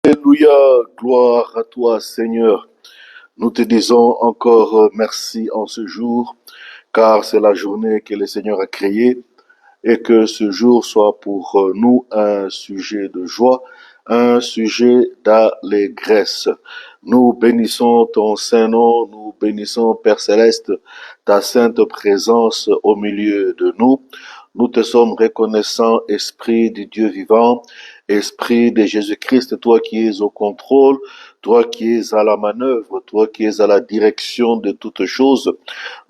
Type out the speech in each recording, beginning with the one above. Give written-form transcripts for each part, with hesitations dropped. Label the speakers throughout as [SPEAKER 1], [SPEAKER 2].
[SPEAKER 1] Alléluia, gloire à toi Seigneur. Nous te disons encore merci en ce jour, car c'est la journée que le Seigneur a créée et que ce jour soit pour nous un sujet de joie, un sujet d'allégresse. Nous bénissons ton saint nom, nous bénissons Père Céleste, ta sainte présence au milieu de nous. Nous te sommes reconnaissants, Esprit du Dieu vivant, Esprit de Jésus-Christ, toi qui es au contrôle, toi qui es à la manœuvre, toi qui es à la direction de toutes choses.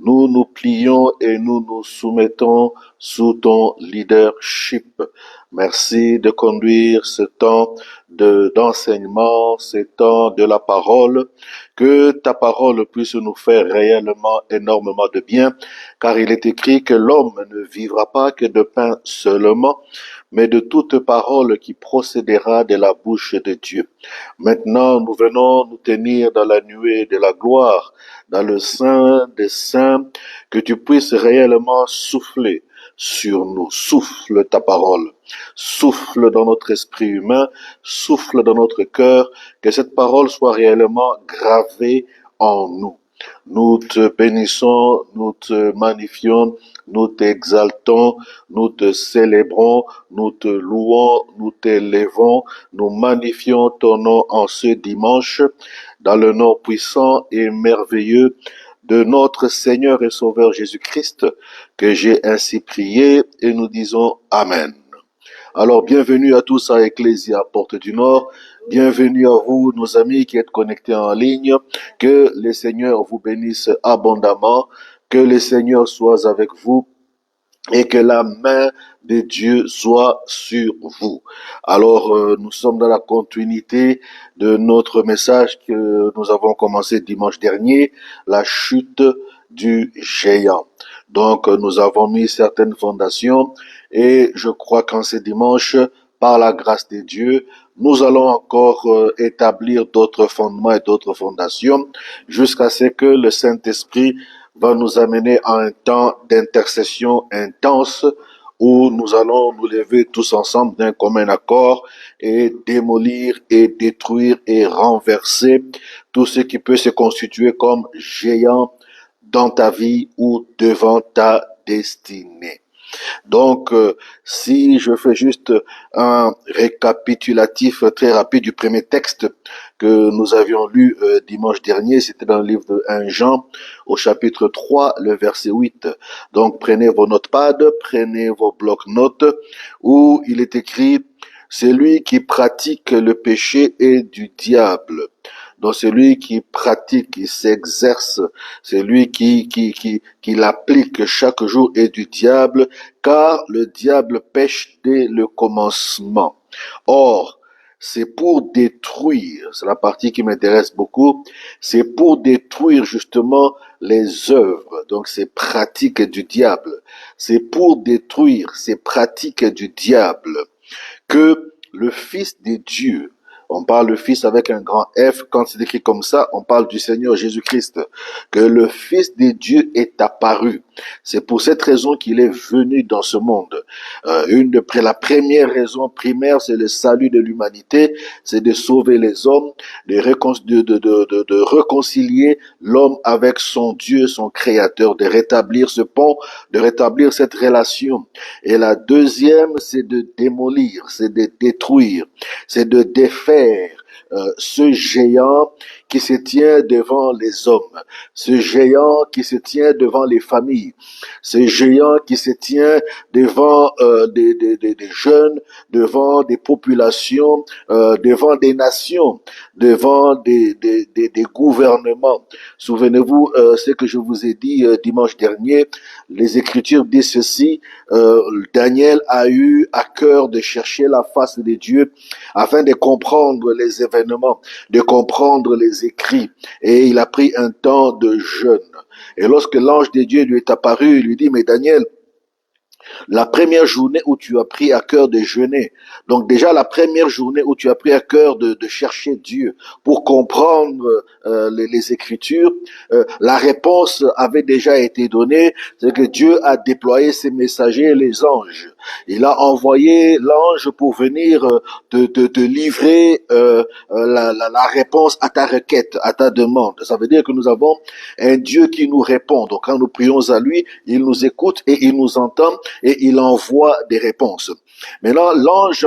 [SPEAKER 1] Nous nous plions et nous nous soumettons sous ton leadership. Merci de conduire ce temps d'enseignement, ce temps de la parole, que ta parole puisse nous faire réellement énormément de bien, car il est écrit que l'homme ne vivra pas que de pain seulement, mais de toute parole qui procédera de la bouche de Dieu. Maintenant, nous venons nous tenir dans la nuée de la gloire, dans le sein des saints, que tu puisses réellement souffler sur nous. Souffle ta parole. Souffle dans notre esprit humain, souffle dans notre cœur, que cette parole soit réellement gravée en nous. Nous te bénissons, nous te magnifions, nous t'exaltons, nous te célébrons, nous te louons, nous t'élevons, nous magnifions ton nom en ce dimanche, dans le nom puissant et merveilleux de notre Seigneur et Sauveur Jésus-Christ, que j'ai ainsi prié et nous disons Amen. Alors, bienvenue à tous à Ecclésia Porte du Nord. Bienvenue à vous, nos amis qui êtes connectés en ligne. Que le Seigneur vous bénisse abondamment. Que le Seigneur soit avec vous et que la main de Dieu soit sur vous. Alors, nous sommes dans la continuité de notre message que nous avons commencé dimanche dernier, la chute du géant. Donc, nous avons mis certaines fondations et je crois qu'en ce dimanche, par la grâce de Dieu, nous allons encore établir d'autres fondements et d'autres fondations jusqu'à ce que le Saint-Esprit va nous amener à un temps d'intercession intense où nous allons nous lever tous ensemble d'un commun accord et démolir et détruire et renverser tout ce qui peut se constituer comme géant dans ta vie ou devant ta destinée. Donc, si je fais juste un récapitulatif très rapide du premier texte que nous avions lu dimanche dernier, c'était dans le livre de 1 Jean, au chapitre 3, le verset 8. Donc, prenez vos notepads, prenez vos blocs-notes, où il est écrit « Celui qui pratique le péché est du diable ». Donc celui qui pratique, qui s'exerce, celui qui l'applique chaque jour est du diable, car le diable pêche dès le commencement. Or, c'est pour détruire, c'est la partie qui m'intéresse beaucoup, c'est pour détruire justement les œuvres, donc ces pratiques du diable. C'est pour détruire ces pratiques du diable que le Fils de Dieu, on parle le Fils avec un grand F, quand c'est écrit comme ça, on parle du Seigneur Jésus-Christ, que le Fils de Dieu est apparu. C'est pour cette raison qu'il est venu dans ce monde. La première raison primaire, c'est le salut de l'humanité, c'est de sauver les hommes, de réconcilier l'homme avec son Dieu, son Créateur, de rétablir ce pont, de rétablir cette relation. Et la deuxième, c'est de démolir, c'est de détruire, c'est de défaire ce géant qui se tient devant les hommes, ce géant qui se tient devant les familles, ce géant qui se tient devant des jeunes, devant des populations, devant des nations, devant des gouvernements. Souvenez-vous ce que je vous ai dit dimanche dernier, les Écritures disent ceci, Daniel a eu à cœur de chercher la face de Dieu afin de comprendre les événements, de comprendre les écrits. Et il a pris un temps de jeûne. Et lorsque l'ange de Dieu lui est apparu, il lui dit, mais Daniel, La première journée où tu as pris à cœur de jeûner. Donc déjà la première journée où tu as pris à cœur de chercher Dieu pour comprendre les Écritures, la réponse avait déjà été donnée, c'est que Dieu a déployé ses messagers, les anges. Il a envoyé l'ange pour venir te livrer la réponse à ta requête, à ta demande. Ça veut dire que nous avons un Dieu qui nous répond. Donc quand nous prions à lui, il nous écoute et il nous entend et il envoie des réponses. Maintenant, l'ange,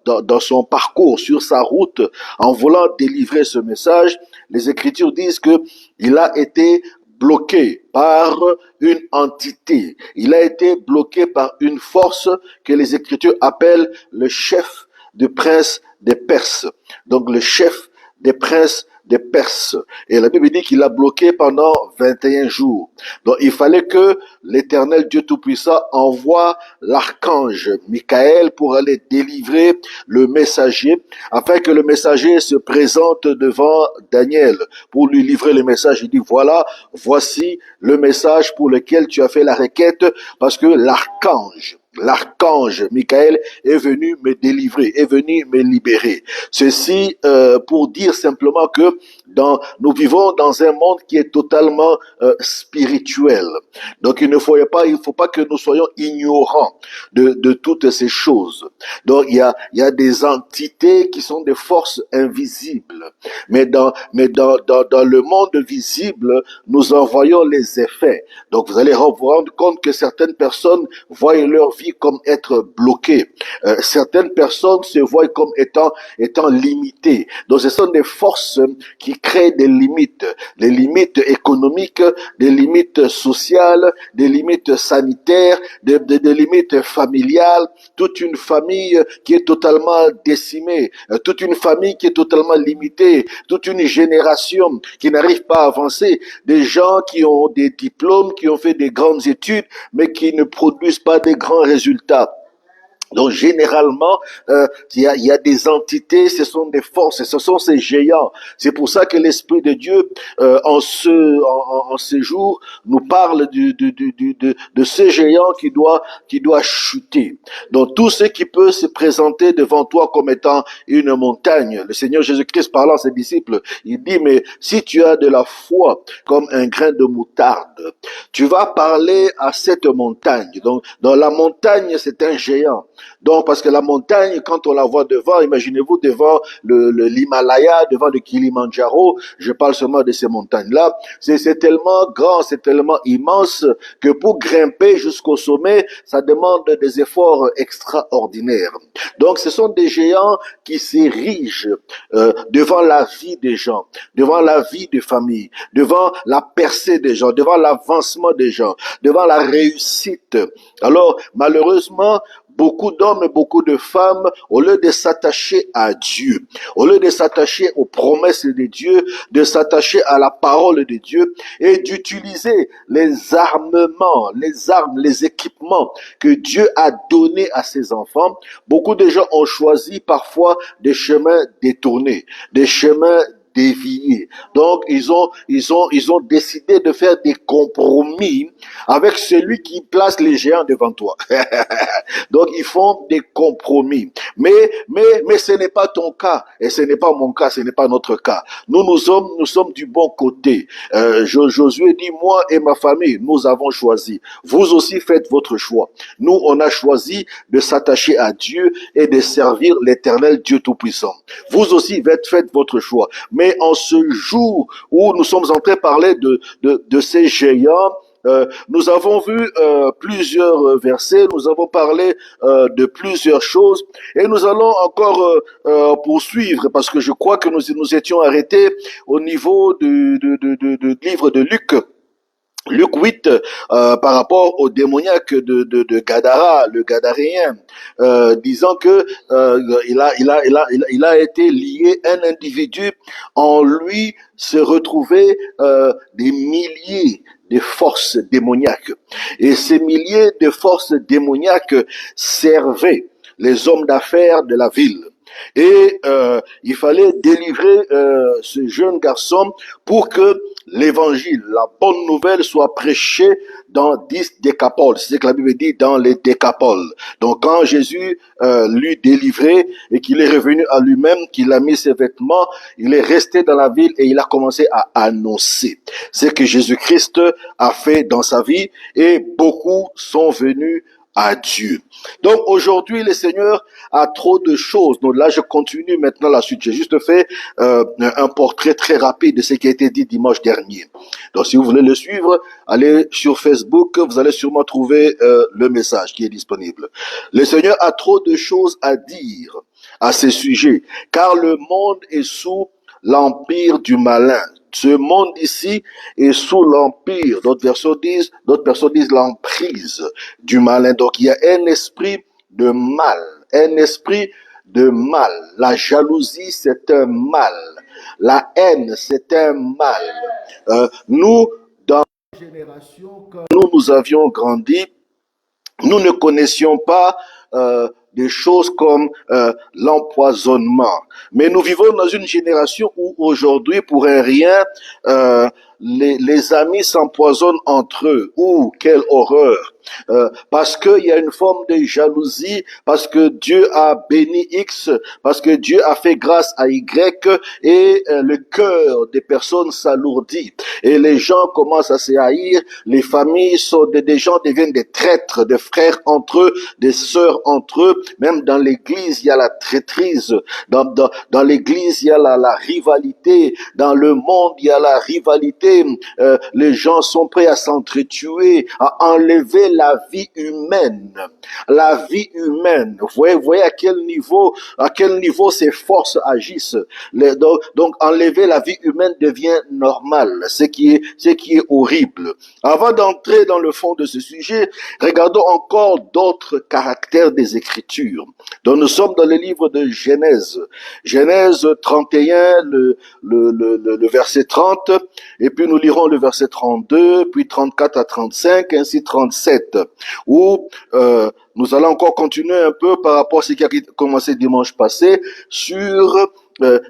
[SPEAKER 1] dans son parcours, sur sa route, en voulant délivrer ce message, les Écritures disent que il a été bloqué par une entité. Il a été bloqué par une force que les Écritures appellent le chef de prince des Perses. Donc le chef des princes des Perses. Et la Bible dit qu'il l'a bloqué pendant 21 jours. Donc il fallait que l'Éternel Dieu Tout-Puissant envoie l'archange Michael pour aller délivrer le messager, afin que le messager se présente devant Daniel pour lui livrer le message. Il dit, voilà, voici le message pour lequel tu as fait la requête, parce que l'archange Michael est venu me délivrer, est venu me libérer. Ceci pour dire simplement que nous vivons dans un monde qui est totalement spirituel. Donc il faut pas que nous soyons ignorants de toutes ces choses. Donc il y a des entités qui sont des forces invisibles. Mais dans le monde visible, nous en voyons les effets. Donc vous allez vous rendre compte que certaines personnes voient leur vie comme être bloquée. Certaines personnes se voient comme étant limitées. Donc ce sont des forces qui créent des limites économiques, des limites sociales, des limites sanitaires, des limites familiales, toute une famille qui est totalement décimée, toute une famille qui est totalement limitée, toute une génération qui n'arrive pas à avancer, des gens qui ont des diplômes, qui ont fait des grandes études, mais qui ne produisent pas de grands résultats. Donc généralement, il y a des entités, ce sont des forces, ce sont ces géants. C'est pour ça que l'Esprit de Dieu, en ces jours, nous parle de ce géant qui doit chuter. Donc tout ce qui peut se présenter devant toi comme étant une montagne. Le Seigneur Jésus-Christ parlant à ses disciples, il dit, mais si tu as de la foi comme un grain de moutarde, tu vas parler à cette montagne. Donc dans la montagne, c'est un géant. Donc, parce que la montagne, quand on la voit devant, imaginez-vous devant l'Himalaya, devant le Kilimandjaro, je parle seulement de ces montagnes-là, c'est tellement grand, c'est tellement immense que pour grimper jusqu'au sommet, ça demande des efforts extraordinaires. Donc, ce sont des géants qui s'érigent devant la vie des gens, devant la vie des familles, devant la percée des gens, devant l'avancement des gens, devant la réussite. Alors, malheureusement, beaucoup d'hommes et beaucoup de femmes, au lieu de s'attacher à Dieu, au lieu de s'attacher aux promesses de Dieu, de s'attacher à la parole de Dieu et d'utiliser les armements, les armes, les équipements que Dieu a donnés à ses enfants, beaucoup de gens ont choisi parfois des chemins détournés, des chemins déviés. Donc, ils ont décidé de faire des compromis avec celui qui place les géants devant toi. Donc, ils font des compromis. Mais ce n'est pas ton cas. Et ce n'est pas mon cas. Ce n'est pas notre cas. Nous sommes du bon côté. Josué dit, moi et ma famille, nous avons choisi. Vous aussi faites votre choix. Nous, on a choisi de s'attacher à Dieu et de servir l'Éternel Dieu Tout-Puissant. Vous aussi faites votre choix. Mais en ce jour où nous sommes en train de parler de ces géants, nous avons vu plusieurs versets, nous avons parlé de plusieurs choses et nous allons encore poursuivre parce que je crois que nous étions arrêtés au niveau du livre de Luc. Luc 8, par rapport au démoniaque de Gadara, le Gadaréen, disant que il a été lié, un individu, en lui se retrouvaient des milliers de forces démoniaques. Et ces milliers de forces démoniaques servaient les hommes d'affaires de la ville. Et il fallait délivrer ce jeune garçon pour que l'évangile, la bonne nouvelle soit prêchée dans 10 décapoles. C'est ce que la Bible dit, dans les décapoles. Donc quand Jésus l'eut délivré et qu'il est revenu à lui-même, qu'il a mis ses vêtements, il est resté dans la ville et il a commencé à annoncer ce que Jésus-Christ a fait dans sa vie, et beaucoup sont venus à Dieu. Donc aujourd'hui, le Seigneur a trop de choses. Donc là, je continue maintenant la suite. J'ai juste fait un portrait très rapide de ce qui a été dit dimanche dernier. Donc si vous voulez le suivre, allez sur Facebook, vous allez sûrement trouver le message qui est disponible. Le Seigneur a trop de choses à dire à ce sujet, car le monde est sous l'empire du malin. Ce monde ici est sous l'empire. D'autres personnes disent l'emprise du malin. Donc il y a un esprit de mal, un esprit de mal. La jalousie, c'est un mal. La haine, c'est un mal. Nous, dans la génération, quand nous avions grandi, nous ne connaissions pas des choses comme l'empoisonnement. Mais nous vivons dans une génération où aujourd'hui, pour un rien, les amis s'empoisonnent entre eux. Ouh, quelle horreur! Parce qu'il y a une forme de jalousie, parce que Dieu a béni X, parce que Dieu a fait grâce à Y, et le cœur des personnes s'alourdit. Et les gens commencent à se haïr, les familles sont des gens deviennent des traîtres, des frères entre eux, des sœurs entre eux. Même dans l'église, il y a la traîtrise. Dans l'église, il y a la rivalité. Dans le monde, il y a la rivalité. Les gens sont prêts à s'entretuer, à enlever la vie humaine. La vie humaine. Vous voyez à quel niveau ces forces agissent. Donc enlever la vie humaine devient normal, ce qui est horrible. Avant d'entrer dans le fond de ce sujet, regardons encore d'autres caractères des Écritures. Donc nous sommes dans le livre de Genèse. Genèse 31, le verset 30, et puis nous lirons le verset 32, puis 34 à 35, ainsi 37, où nous allons encore continuer un peu par rapport à ce qui a commencé dimanche passé sur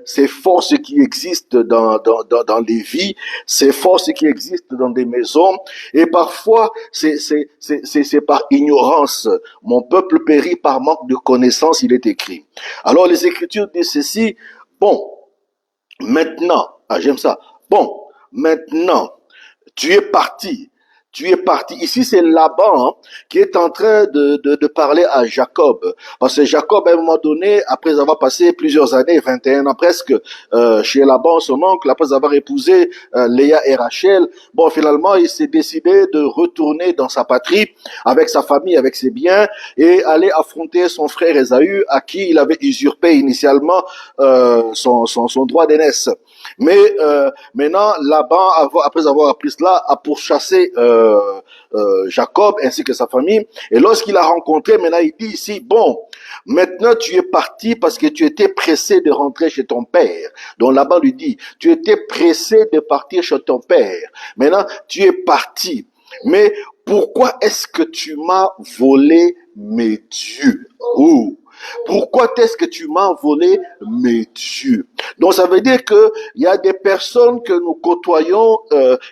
[SPEAKER 1] ces forces qui existent dans les vies, ces forces qui existent dans des maisons, et parfois c'est par ignorance. Mon peuple périt par manque de connaissance, il est écrit. Alors les Écritures disent ceci, bon, maintenant, j'aime ça, bon, maintenant, tu es parti. Tu es parti. Ici, c'est Laban qui est en train de parler à Jacob. Parce que Jacob, à un moment donné, après avoir passé plusieurs années, 21 ans presque, chez Laban, son oncle, après avoir épousé Léa et Rachel, bon, finalement, il s'est décidé de retourner dans sa patrie, avec sa famille, avec ses biens, et aller affronter son frère Ésaü, à qui il avait usurpé initialement son droit d'aînesse. Mais maintenant, Laban, après avoir appris cela, a pourchassé Jacob ainsi que sa famille. Et lorsqu'il a rencontré, maintenant il dit ici, bon, maintenant tu es parti parce que tu étais pressé de rentrer chez ton père. Donc Laban lui dit, tu étais pressé de partir chez ton père. Maintenant tu es parti. Mais pourquoi est-ce que tu m'as volé mes dieux? Ouh. Pourquoi est-ce que tu m'as volé mes dieux? Donc ça veut dire que il y a des personnes que nous côtoyons,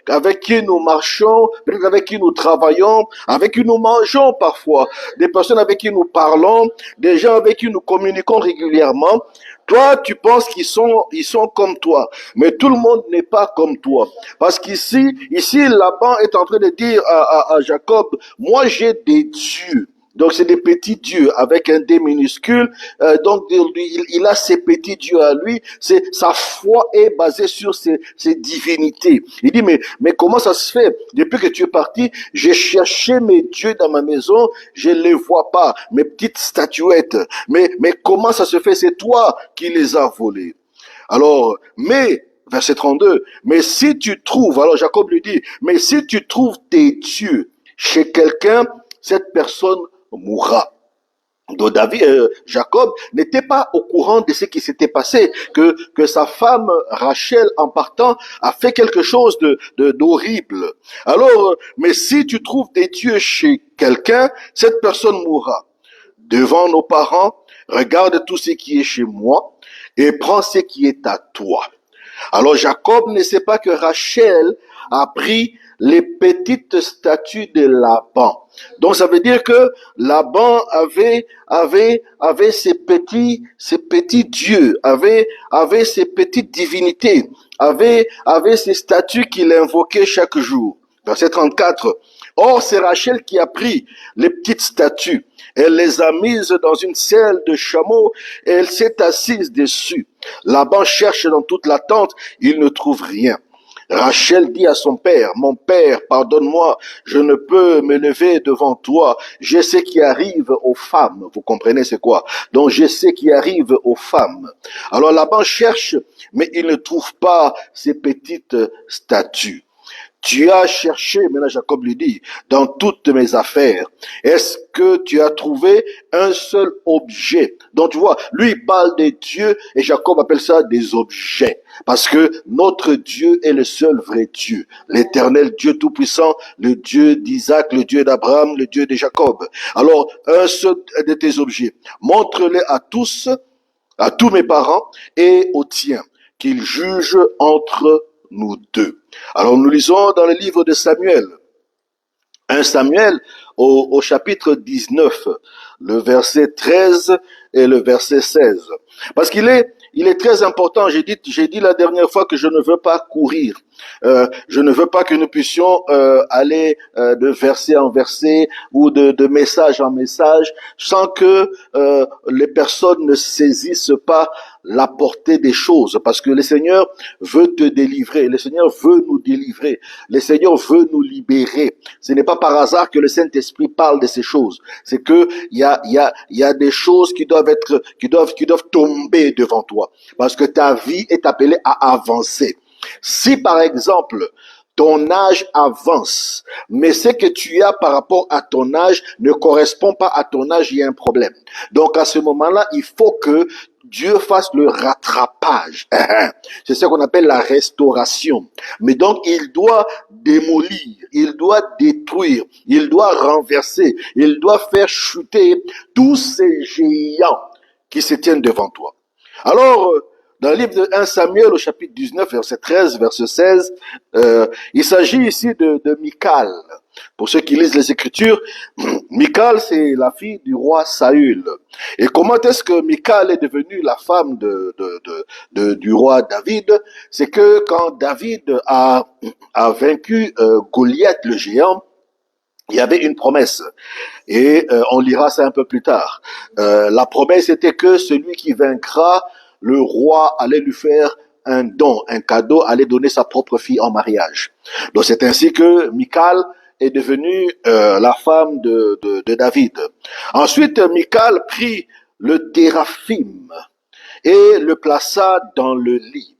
[SPEAKER 1] avec qui nous marchons, peut-être avec qui nous travaillons, avec qui nous mangeons parfois, des personnes avec qui nous parlons, des gens avec qui nous communiquons régulièrement. Toi, tu penses qu'ils sont comme toi, mais tout le monde n'est pas comme toi. Parce qu'ici, Laban est en train de dire à Jacob, moi j'ai des dieux. Donc c'est des petits dieux avec un D minuscule. Donc il a ses petits dieux à lui. Sa foi est basée sur ses divinités. Il dit mais comment ça se fait? Depuis que tu es parti, j'ai cherché mes dieux dans ma maison, je les vois pas, mes petites statuettes. Mais comment ça se fait? C'est toi qui les as volées. Alors verset 32, mais si tu trouves, alors Jacob lui dit, mais si tu trouves tes dieux chez quelqu'un, cette personne mourra. Donc Jacob n'était pas au courant de ce qui s'était passé, que sa femme Rachel, en partant, a fait quelque chose d'horrible. Alors, mais si tu trouves des dieux chez quelqu'un, cette personne mourra. Devant nos parents, regarde tout ce qui est chez moi et prends ce qui est à toi. Alors Jacob ne sait pas que Rachel a pris les petites statues de Laban. Donc ça veut dire que Laban avait ces petits dieux, avait ces petites divinités, avait ces statues qu'il invoquait chaque jour. Verset 34. Or, c'est Rachel qui a pris les petites statues. Elle les a mises dans une selle de chameau et elle s'est assise dessus. Laban cherche dans toute la tente, il ne trouve rien. Rachel dit à son père, mon père, pardonne-moi, je ne peux me lever devant toi. Je sais qui arrive aux femmes. Vous comprenez c'est quoi? Donc je sais qui arrive aux femmes. Alors Laban cherche, mais il ne trouve pas ces petites statues. Tu as cherché, maintenant Jacob lui dit, dans toutes mes affaires, est-ce que tu as trouvé un seul objet? Donc tu vois, lui il parle des dieux et Jacob appelle ça des objets. Parce que notre Dieu est le seul vrai Dieu. L'éternel Dieu tout-puissant, le Dieu d'Isaac, le Dieu d'Abraham, le Dieu de Jacob. Alors, un seul de tes objets, montre-les à tous mes parents et aux tiens, qu'ils jugent entre nous deux. Alors nous lisons dans le livre de Samuel, 1 Samuel au chapitre 19, le verset 13 et le verset 16. Parce qu'il est très important, j'ai dit la dernière fois que je ne veux pas courir. Je ne veux pas que nous puissions aller de verset en verset ou de message en message sans que les personnes ne saisissent pas la portée des choses, parce que le Seigneur veut te délivrer, le Seigneur veut nous délivrer, le Seigneur veut nous libérer. Ce n'est pas par hasard que le Saint-Esprit parle de ces choses. C'est que il y a des choses qui doivent tomber devant toi, parce que ta vie est appelée à avancer. Si par exemple ton âge avance, mais ce que tu as par rapport à ton âge ne correspond pas à ton âge, il y a un problème. Donc à ce moment-là, il faut que Dieu fasse le rattrapage. C'est ce qu'on appelle la restauration. Mais donc, il doit démolir, il doit détruire, il doit renverser, il doit faire chuter tous ces géants qui se tiennent devant toi. Alors, dans le livre de 1 Samuel au chapitre 19, verset 13, verset 16, il s'agit ici de Michal. Pour ceux qui lisent les Écritures, Michal, c'est la fille du roi Saül. Et comment est-ce que Michal est devenue la femme du roi David? C'est que quand David a vaincu Goliath le géant, il y avait une promesse. Et on lira ça un peu plus tard. La promesse était que celui qui vaincra, le roi allait lui faire un don, un cadeau, allait donner sa propre fille en mariage. Donc c'est ainsi que Michal est devenue la femme de David. Ensuite, Michal prit le téraphim et le plaça dans le lit.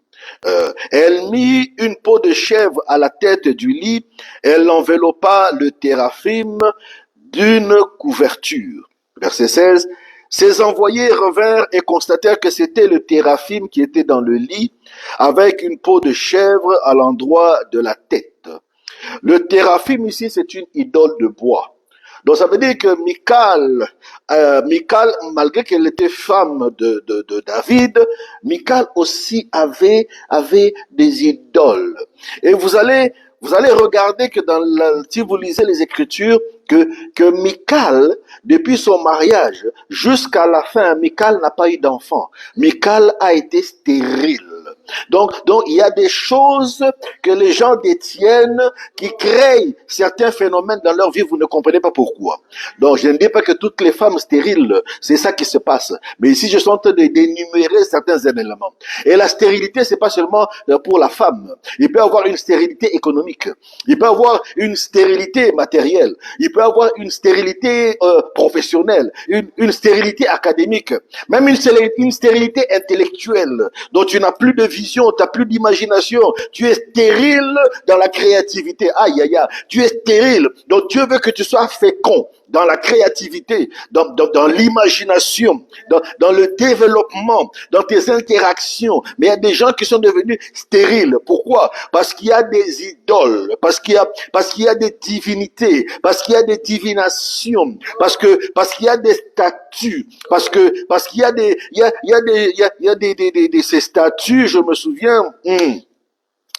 [SPEAKER 1] Elle mit une peau de chèvre à la tête du lit, elle enveloppa le téraphim d'une couverture. Verset 16. Ses envoyés revinrent et constatèrent que c'était le téraphim qui était dans le lit, avec une peau de chèvre à l'endroit de la tête. Le téraphim ici, c'est une idole de bois. Donc ça veut dire que Michal, malgré qu'elle était femme de David, Michal aussi avait des idoles. Et vous allez regarder que si vous lisez les Écritures, que Michal, depuis son mariage jusqu'à la fin, Michal n'a pas eu d'enfant. Michal a été stérile. Donc, il y a des choses que les gens détiennent qui créent certains phénomènes dans leur vie, vous ne comprenez pas pourquoi. Donc, je ne dis pas que toutes les femmes stériles, c'est ça qui se passe. Mais ici, je suis en train d'énumérer certains éléments. Et la stérilité, c'est pas seulement pour la femme. Il peut y avoir une stérilité économique. Il peut y avoir une stérilité matérielle. Il peut y avoir une stérilité professionnelle. Une stérilité académique. Même une stérilité intellectuelle. Donc, tu n'as plus de vision, tu n'as plus d'imagination, tu es stérile dans la créativité. Aïe, aïe, aïe. Tu es stérile. Donc Dieu veut que tu sois fécond. dans la créativité, dans l'imagination, dans le développement, dans tes interactions. Mais il y a des gens qui sont devenus stériles. Pourquoi? Parce qu'il y a des idoles, parce qu'il y a des divinités, parce qu'il y a des divinations, parce qu'il y a des statues, parce qu'il y a ces statues, je me souviens,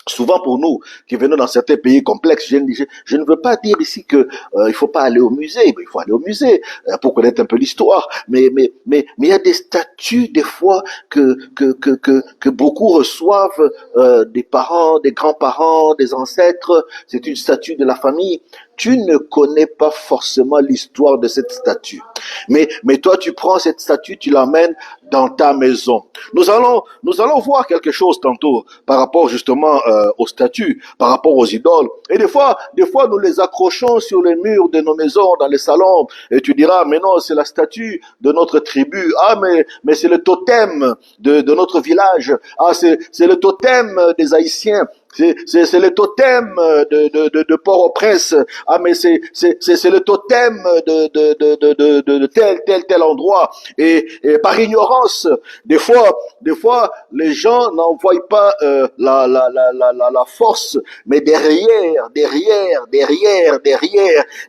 [SPEAKER 1] souvent pour nous qui venons dans certains pays complexes, je ne veux pas dire ici que il faut pas aller au musée, mais il faut aller au musée pour connaître un peu l'histoire. Mais il y a des statues des fois que beaucoup reçoivent des parents, des grands-parents, des ancêtres. C'est une statue de la famille. Tu ne connais pas forcément l'histoire de cette statue. Mais toi, tu prends cette statue, tu l'emmènes dans ta maison. Nous allons voir quelque chose tantôt par rapport justement aux statues, par rapport aux idoles. Et des fois, nous les accrochons sur les murs de nos maisons, dans les salons. Et tu diras, mais non, c'est la statue de notre tribu. Ah, mais c'est le totem de notre village. Ah, c'est le totem des Haïtiens. C'est le totem de Port-au-Prince. Ah, mais c'est le totem de tel endroit. Et par ignorance, des fois, les gens n'en voient pas la force, mais derrière,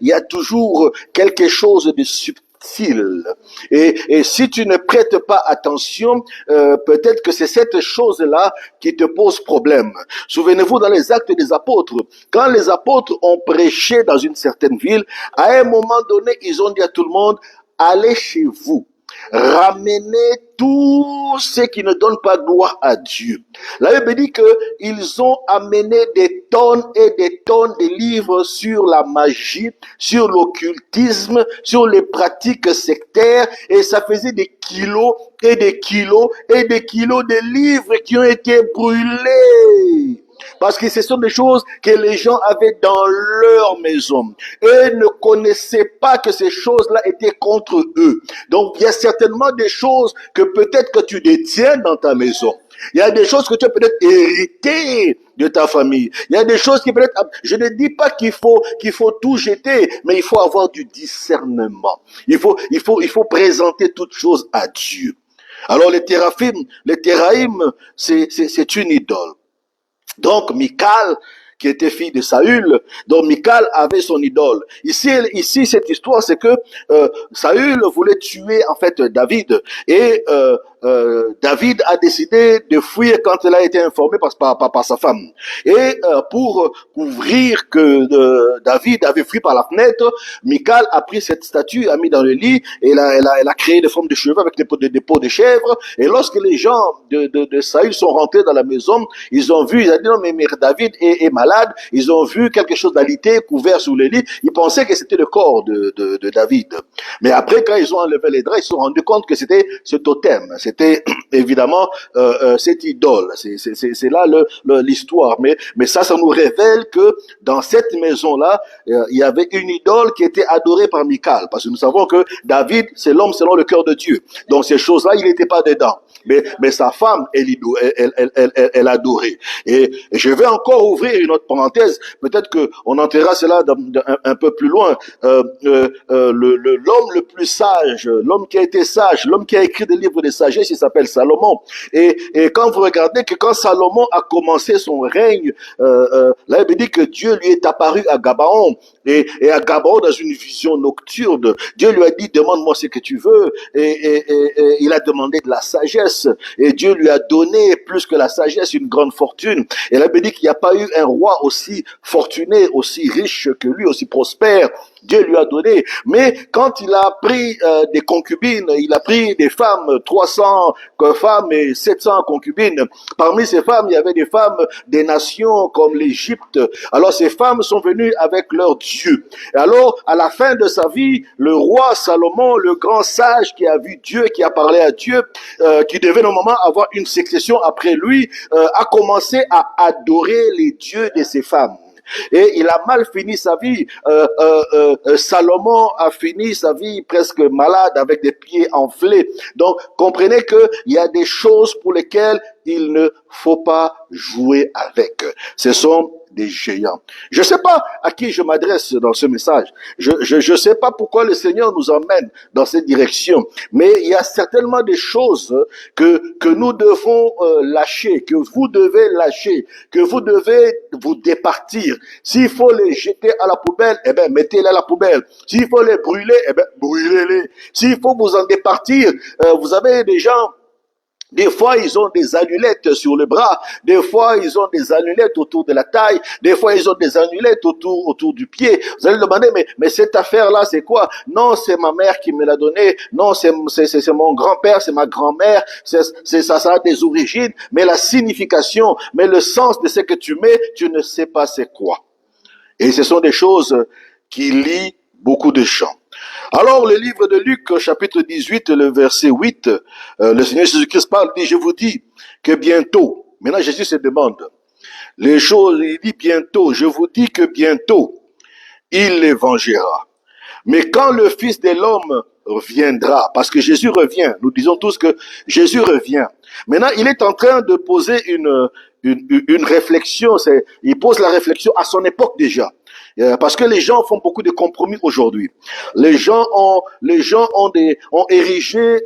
[SPEAKER 1] il y a toujours quelque chose de subtil. Et si tu ne prêtes pas attention, peut-être que c'est cette chose-là qui te pose problème. Souvenez-vous dans les Actes des Apôtres, quand les apôtres ont prêché dans une certaine ville, à un moment donné, ils ont dit à tout le monde, allez chez vous. Ramenez tout ce qui ne donne pas gloire à Dieu. La Bible dit qu'ils ont amené des tonnes et des tonnes de livres sur la magie, sur l'occultisme, sur les pratiques sectaires, et ça faisait des kilos et des kilos et des kilos de livres qui ont été brûlés. Parce que ce sont des choses que les gens avaient dans leur maison. Eux ne connaissaient pas que ces choses-là étaient contre eux. Donc, il y a certainement des choses que peut-être que tu détiens dans ta maison. Il y a des choses que tu as peut-être héritées de ta famille. Il y a des choses qui peut-être, je ne dis pas qu'il faut tout jeter, mais il faut avoir du discernement. Il faut présenter toutes choses à Dieu. Alors, les téraïm, c'est une idole. Donc, Michal, qui était fille de Saül, donc Michal avait son idole. Ici, cette histoire, c'est que Saül voulait tuer en fait David, et David a décidé de fuir quand elle a été informée par sa femme. Et pour couvrir que David avait fui par la fenêtre, Michal a pris cette statue, a mis dans le lit, et elle a créé des formes de cheveux avec des peaux de chèvre. Et lorsque les gens de Saül sont rentrés dans la maison, ils ont dit non, mais David est malade. Ils ont vu quelque chose d'alité couvert sous le lit. Ils pensaient que c'était le corps de David. Mais après, quand ils ont enlevé les draps, ils se sont rendus compte que c'était ce totem. C'était évidemment cette idole. C'est là l'histoire. Mais ça nous révèle que dans cette maison-là, il y avait une idole qui était adorée par Michal. Parce que nous savons que David, c'est l'homme selon le cœur de Dieu. Donc ces choses-là, il n'était pas dedans. Mais sa femme, elle adorait. Et je vais encore ouvrir une autre parenthèse. Peut-être qu'on enterrera cela un peu plus loin. L'homme le plus sage, l'homme qui a été sage, l'homme qui a écrit des livres de sagesse, il s'appelle Salomon. Et quand vous regardez que quand Salomon a commencé son règne, là il dit que Dieu lui est apparu à Gabaon. Et à Gabaon, dans une vision nocturne, Dieu lui a dit, demande-moi ce que tu veux. Et il a demandé de la sagesse. Et Dieu lui a donné, plus que la sagesse, une grande fortune. Et là, il dit qu'il n'y a pas eu un roi aussi fortuné, aussi riche que lui, aussi prospère. Dieu lui a donné. Mais quand il a pris des concubines, il a pris des femmes, 300 femmes et 700 concubines. Parmi ces femmes, il y avait des femmes des nations comme l'Égypte. Alors ces femmes sont venues avec leur Dieu. Et alors, à la fin de sa vie, le roi Salomon, le grand sage qui a vu Dieu, qui a parlé à Dieu, qui devait normalement avoir une succession après lui, a commencé à adorer les dieux de ces femmes. Et il a mal fini sa vie. Salomon a fini sa vie presque malade avec des pieds enflés. Donc, comprenez que il y a des choses pour lesquelles il ne faut pas jouer avec. Ce sont des géants. Je ne sais pas à qui je m'adresse dans ce message. Je ne sais pas pourquoi le Seigneur nous emmène dans cette direction. Mais il y a certainement des choses que nous devons lâcher, que vous devez lâcher, que vous devez vous départir. S'il faut les jeter à la poubelle, eh bien, mettez-les à la poubelle. S'il faut les brûler, eh bien, brûlez-les. S'il faut vous en départir, vous avez des gens. Des fois, ils ont des amulettes sur le bras. Des fois, ils ont des amulettes autour de la taille. Des fois, ils ont des amulettes autour du pied. Vous allez demander, mais cette affaire-là, c'est quoi? Non, c'est ma mère qui me l'a donné. Non, c'est mon grand-père, c'est ma grand-mère. Ça a des origines. Mais la signification, mais le sens de ce que tu mets, tu ne sais pas c'est quoi. Et ce sont des choses qui lient beaucoup de gens. Alors, le livre de Luc, chapitre 18, le verset 8, le Seigneur Jésus-Christ parle, dit, je vous dis que bientôt, maintenant Jésus se demande, les choses, il dit bientôt, je vous dis que bientôt, il les vengera. Mais quand le Fils de l'homme reviendra, parce que Jésus revient, nous disons tous que Jésus revient. Maintenant, il est en train de poser une réflexion, il pose la réflexion à son époque déjà. Parce que les gens font beaucoup de compromis aujourd'hui. Les gens ont érigé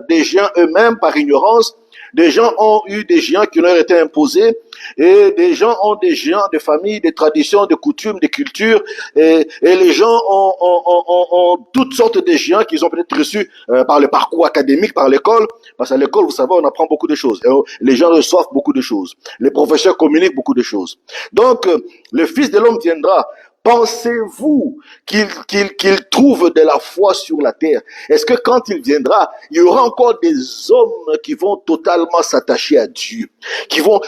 [SPEAKER 1] des géants eux-mêmes par ignorance. Des gens ont eu des géants qui leur étaient imposés, et des gens ont des géants de famille, des traditions, de coutumes, de cultures, et les gens ont toutes sortes de géants qu'ils ont peut-être reçus par le parcours académique, par l'école, parce qu'à l'école, vous savez, on apprend beaucoup de choses. Et les gens reçoivent beaucoup de choses. Les professeurs communiquent beaucoup de choses. Donc, le Fils de l'homme viendra. Pensez-vous qu'il trouve de la foi sur la terre? Est-ce que quand il viendra, il y aura encore des hommes qui vont totalement s'attacher à Dieu, qui vont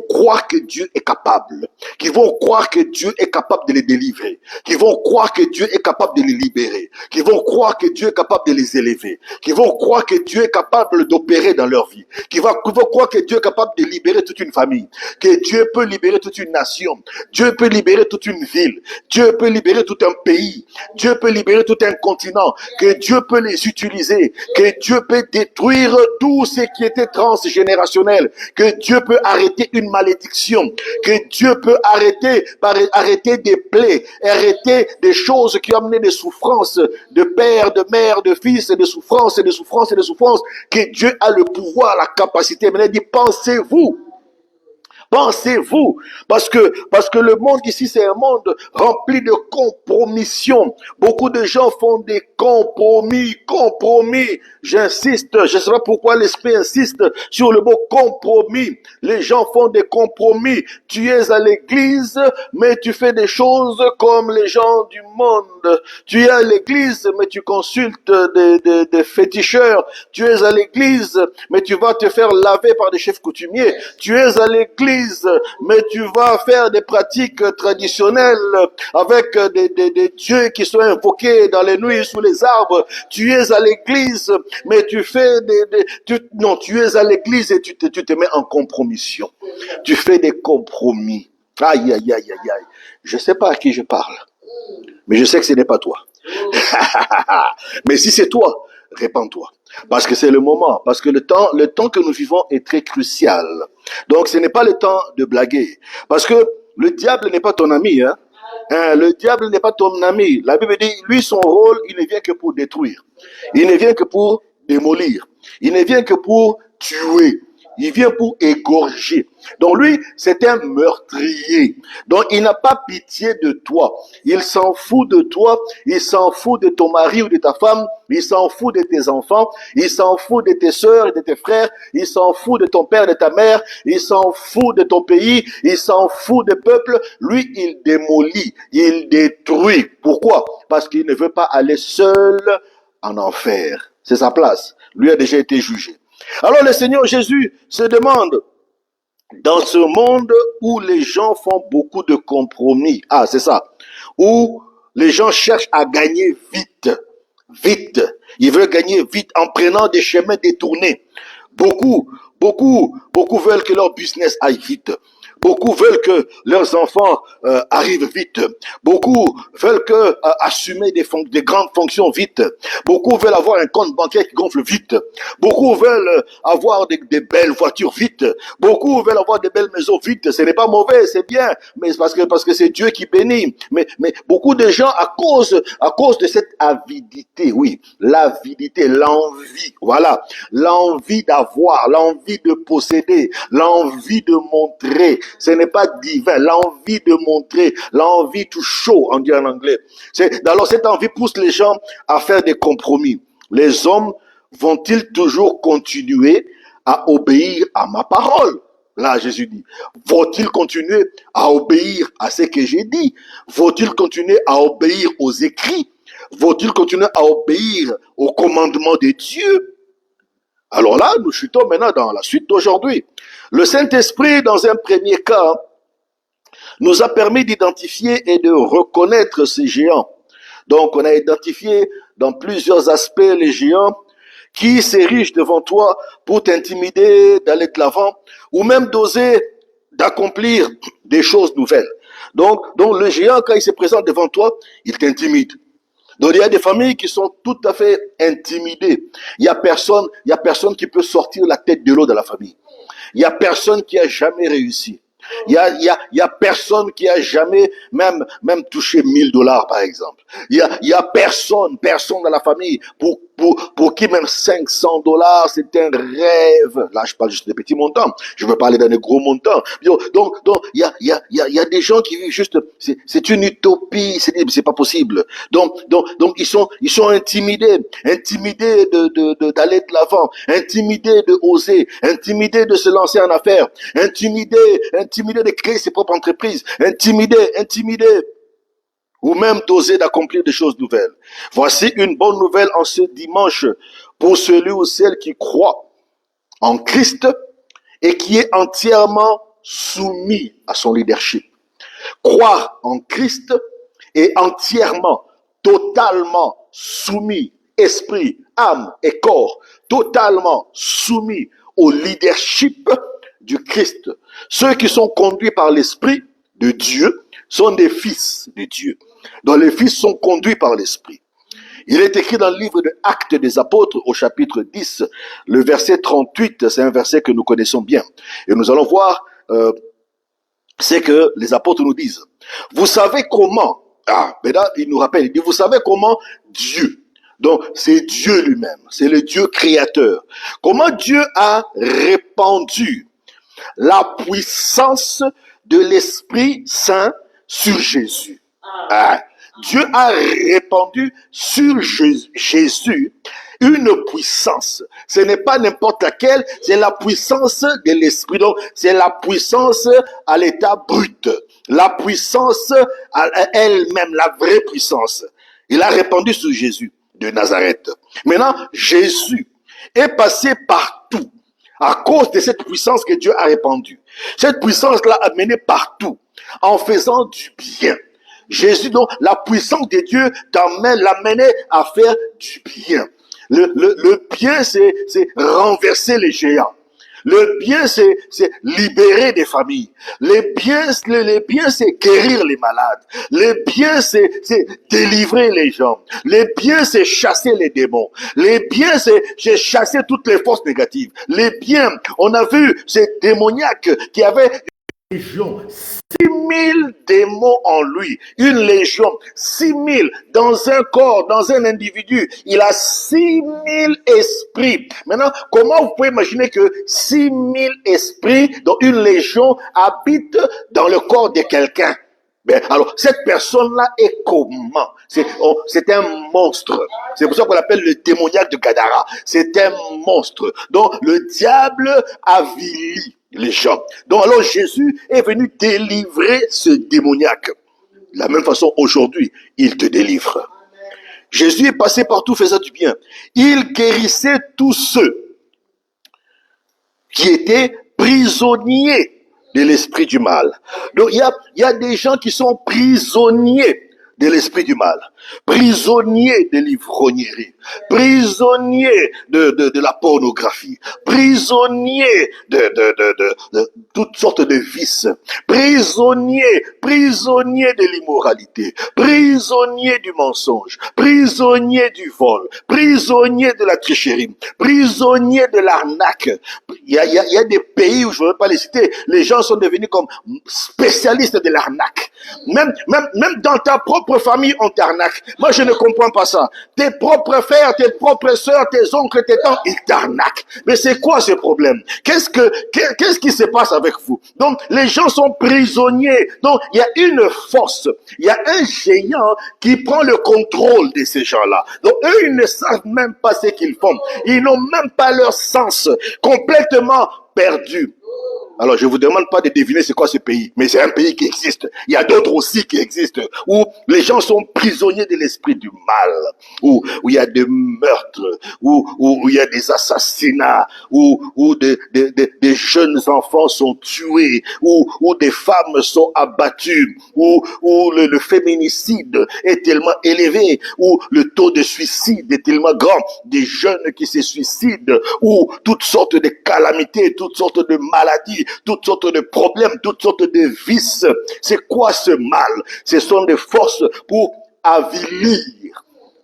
[SPEAKER 1] croire que Dieu est capable, qui vont croire que Dieu est capable de les délivrer, qui vont croire que Dieu est capable de les libérer, qui vont croire que Dieu est capable de les élever, qui vont croire que Dieu est capable d'opérer dans leur vie, qui vont croire que Dieu est capable de libérer toute une famille, que Dieu peut libérer toute une nation, Dieu peut libérer toute une ville, Dieu peut libérer tout un pays, Dieu peut libérer tout un continent, que Dieu peut les utiliser, que Dieu peut détruire tout ce qui était transgénérationnel, que Dieu peut arrêter une malédiction, que Dieu peut arrêter des plaies, arrêter des choses qui ont amené des souffrances de père, de mère, de fils, de souffrances, et de souffrances, et de souffrances, que Dieu a le pouvoir, la capacité. Mais il dit, pensez-vous, parce que le monde ici, c'est un monde rempli de compromissions. Beaucoup de gens font des compromis. J'insiste, je ne sais pas pourquoi l'esprit insiste sur le mot compromis. Les gens font des compromis. Tu es à l'église, mais tu fais des choses comme les gens du monde. Tu es à l'église, mais tu consultes des féticheurs. Tu es à l'église, mais tu vas te faire laver par des chefs coutumiers. Tu es à l'église, mais tu vas faire des pratiques traditionnelles avec des dieux qui sont invoqués dans les nuits sous les arbres. Tu es à l'église, mais tu fais tu es à l'église et tu te mets en compromission. Tu fais des compromis. Aïe, aïe, aïe, aïe, aïe. Je sais pas à qui je parle, mais je sais que ce n'est pas toi. Mais si c'est toi, répands-toi. Parce que c'est le moment, parce que le temps que nous vivons est très crucial. Donc ce n'est pas le temps de blaguer. Parce que le diable n'est pas ton ami, hein. Le diable n'est pas ton ami. La Bible dit, lui, son rôle, il ne vient que pour détruire. Il ne vient que pour démolir. Il ne vient que pour tuer. Il vient pour égorger. Donc lui, c'est un meurtrier. Donc il n'a pas pitié de toi. Il s'en fout de toi. Il s'en fout de ton mari ou de ta femme. Il s'en fout de tes enfants. Il s'en fout de tes sœurs et de tes frères. Il s'en fout de ton père et de ta mère. Il s'en fout de ton pays. Il s'en fout des peuples. Lui, il démolit. Il détruit. Pourquoi? Parce qu'il ne veut pas aller seul en enfer. C'est sa place. Lui a déjà été jugé. Alors le Seigneur Jésus se demande, dans ce monde où les gens font beaucoup de compromis, c'est ça, où les gens cherchent à gagner vite, ils veulent gagner vite en prenant des chemins détournés. Beaucoup veulent que leur business aille vite. Beaucoup veulent que leurs enfants arrivent vite. Beaucoup veulent assumer des grandes fonctions vite. Beaucoup veulent avoir un compte bancaire qui gonfle vite. Beaucoup veulent avoir des belles voitures vite. Beaucoup veulent avoir des belles maisons vite. Ce n'est pas mauvais, c'est bien, mais parce que c'est Dieu qui bénit. Mais beaucoup de gens, à cause de cette avidité, oui, l'avidité, l'envie, voilà, l'envie d'avoir, l'envie de posséder, l'envie de montrer. Ce n'est pas divin, l'envie de montrer, l'envie to show, on dit en anglais. Alors cette envie pousse les gens à faire des compromis. Les hommes vont-ils toujours continuer à obéir à ma parole? Là, Jésus dit, vont-ils continuer à obéir à ce que j'ai dit? Vont-ils continuer à obéir aux écrits? Vont-ils continuer à obéir aux commandements de Dieu? Alors là, nous chutons maintenant dans la suite d'aujourd'hui. Le Saint-Esprit, dans un premier cas, nous a permis d'identifier et de reconnaître ces géants. Donc, on a identifié dans plusieurs aspects les géants qui s'érigent devant toi pour t'intimider, d'aller de l'avant, ou même d'oser d'accomplir des choses nouvelles. Donc le géant, quand il se présente devant toi, il t'intimide. Donc il y a des familles qui sont tout à fait intimidées. Il y a personne qui peut sortir la tête de l'eau de la famille. Il y a personne qui a jamais réussi. Il y a personne qui a jamais même touché $1000 par exemple. Il y a personne dans la famille pour qui même $500 c'est un rêve. Là je parle juste des petits montants. Je veux parler dans des gros montants. Donc il y a des gens qui vivent juste, c'est une utopie, c'est pas possible. Donc ils sont intimidés d'aller de l'avant, intimidés de oser, intimidés de se lancer en affaires, intimidés de créer ses propres entreprises, intimidés, ou même d'oser d'accomplir des choses nouvelles. Voici une bonne nouvelle en ce dimanche pour celui ou celle qui croit en Christ et qui est entièrement soumis à son leadership. Croire en Christ et entièrement, totalement soumis, esprit, âme et corps, totalement soumis au leadership du Christ. Ceux qui sont conduits par l'Esprit de Dieu sont des fils de Dieu. Donc les fils sont conduits par l'Esprit. Il est écrit dans le livre de Actes des Apôtres au chapitre 10, le verset 38, c'est un verset que nous connaissons bien. Et nous allons voir ce que les apôtres nous disent. Vous savez comment, mais là il nous rappelle, il dit, vous savez comment Dieu, donc c'est Dieu lui-même, c'est le Dieu créateur, comment Dieu a répandu la puissance de l'Esprit Saint sur Jésus. Dieu a répandu sur Jésus une puissance. Ce n'est pas n'importe laquelle, c'est la puissance de l'Esprit. Donc, c'est la puissance à l'état brut. La puissance à elle-même, la vraie puissance. Il a répandu sur Jésus de Nazareth. Maintenant, Jésus est passé partout à cause de cette puissance que Dieu a répandue. Cette puissance-là a mené partout en faisant du bien. Jésus, donc, la puissance de Dieu l'amenait à faire du bien. Le bien, c'est renverser les géants. Le bien, c'est libérer des familles. Le bien, c'est guérir les malades. Le bien, c'est délivrer les gens. Le bien, c'est chasser les démons. Le bien, c'est chasser toutes les forces négatives. Le bien, on a vu ces démoniaques qui avaient une légion, 6000 démons en lui, une légion, 6000 dans un corps, dans un individu, il a 6000 esprits. Maintenant, comment vous pouvez imaginer que 6000 esprits, dont une légion, habitent dans le corps de quelqu'un? Ben, alors, cette personne-là est comment? C'est un monstre. C'est pour ça qu'on l'appelle le démoniaque de Gadara. C'est un monstre. Donc, le diable avilit les gens. Donc, alors, Jésus est venu délivrer ce démoniaque. De la même façon, aujourd'hui, il te délivre. Jésus est passé partout faisant du bien. Il guérissait tous ceux qui étaient prisonniers de l'esprit du mal. Donc, il y a des gens qui sont prisonniers de l'esprit du mal. prisonniers de l'ivrognerie, prisonniers de la pornographie, prisonniers de toutes sortes de vices, prisonniers de l'immoralité, prisonniers du mensonge, prisonniers du vol, prisonniers de la tricherie, prisonniers de l'arnaque. Il y a des pays où je ne veux pas les citer, les gens sont devenus comme spécialistes de l'arnaque. Même dans ta propre famille, on t'arnaque. Moi, je ne comprends pas ça. Tes propres frères, tes propres sœurs, tes oncles, tes tantes, ils t'arnaquent. Mais c'est quoi ce problème? Qu'est-ce qui se passe avec vous? Donc, les gens sont prisonniers. Donc, il y a une force. Il y a un géant qui prend le contrôle de ces gens-là. Donc, eux, ils ne savent même pas ce qu'ils font. Ils n'ont même pas leur sens, complètement perdu. Alors, je vous demande pas de deviner c'est quoi ce pays, mais c'est un pays qui existe. Il y a d'autres aussi qui existent, où les gens sont prisonniers de l'esprit du mal, où il y a des meurtres, où il y a des assassinats, où des jeunes enfants sont tués, où des femmes sont abattues, où le féminicide est tellement élevé, où le taux de suicide est tellement grand, des jeunes qui se suicident, où toutes sortes de calamités, toutes sortes de maladies, toutes sortes de problèmes, toutes sortes de vices. C'est quoi ce mal? Ce sont des forces pour avilir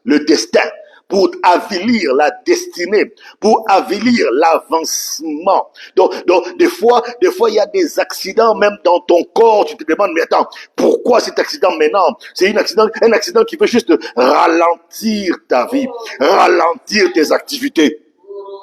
[SPEAKER 1] le destin, pour avilir la destinée, pour avilir l'avancement. Donc, des fois, il y a des accidents même dans ton corps. Tu te demandes, mais attends, pourquoi cet accident maintenant? C'est un accident qui peut juste ralentir ta vie, ralentir tes activités,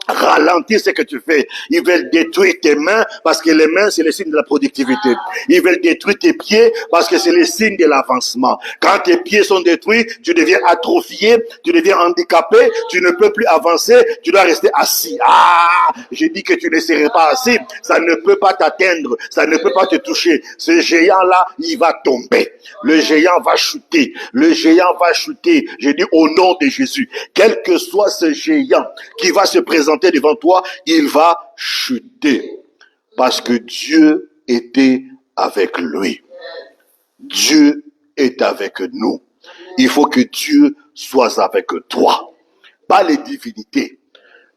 [SPEAKER 1] ralentir ce que tu fais. Ils veulent détruire tes mains parce que les mains, c'est le signe de la productivité. Ils veulent détruire tes pieds parce que c'est le signe de l'avancement. Quand tes pieds sont détruits, tu deviens atrophié, tu deviens handicapé, tu ne peux plus avancer, tu dois rester assis. Ah, j'ai dit que tu ne serais pas assis, ça ne peut pas t'atteindre, ça ne peut pas te toucher. Ce géant-là, il va tomber. Le géant va chuter. Le géant va chuter. J'ai dit au nom de Jésus, quel que soit ce géant qui va se présenter devant toi, il va chuter. Parce que Dieu était avec lui. Dieu est avec nous. Il faut que Dieu soit avec toi. Pas les divinités,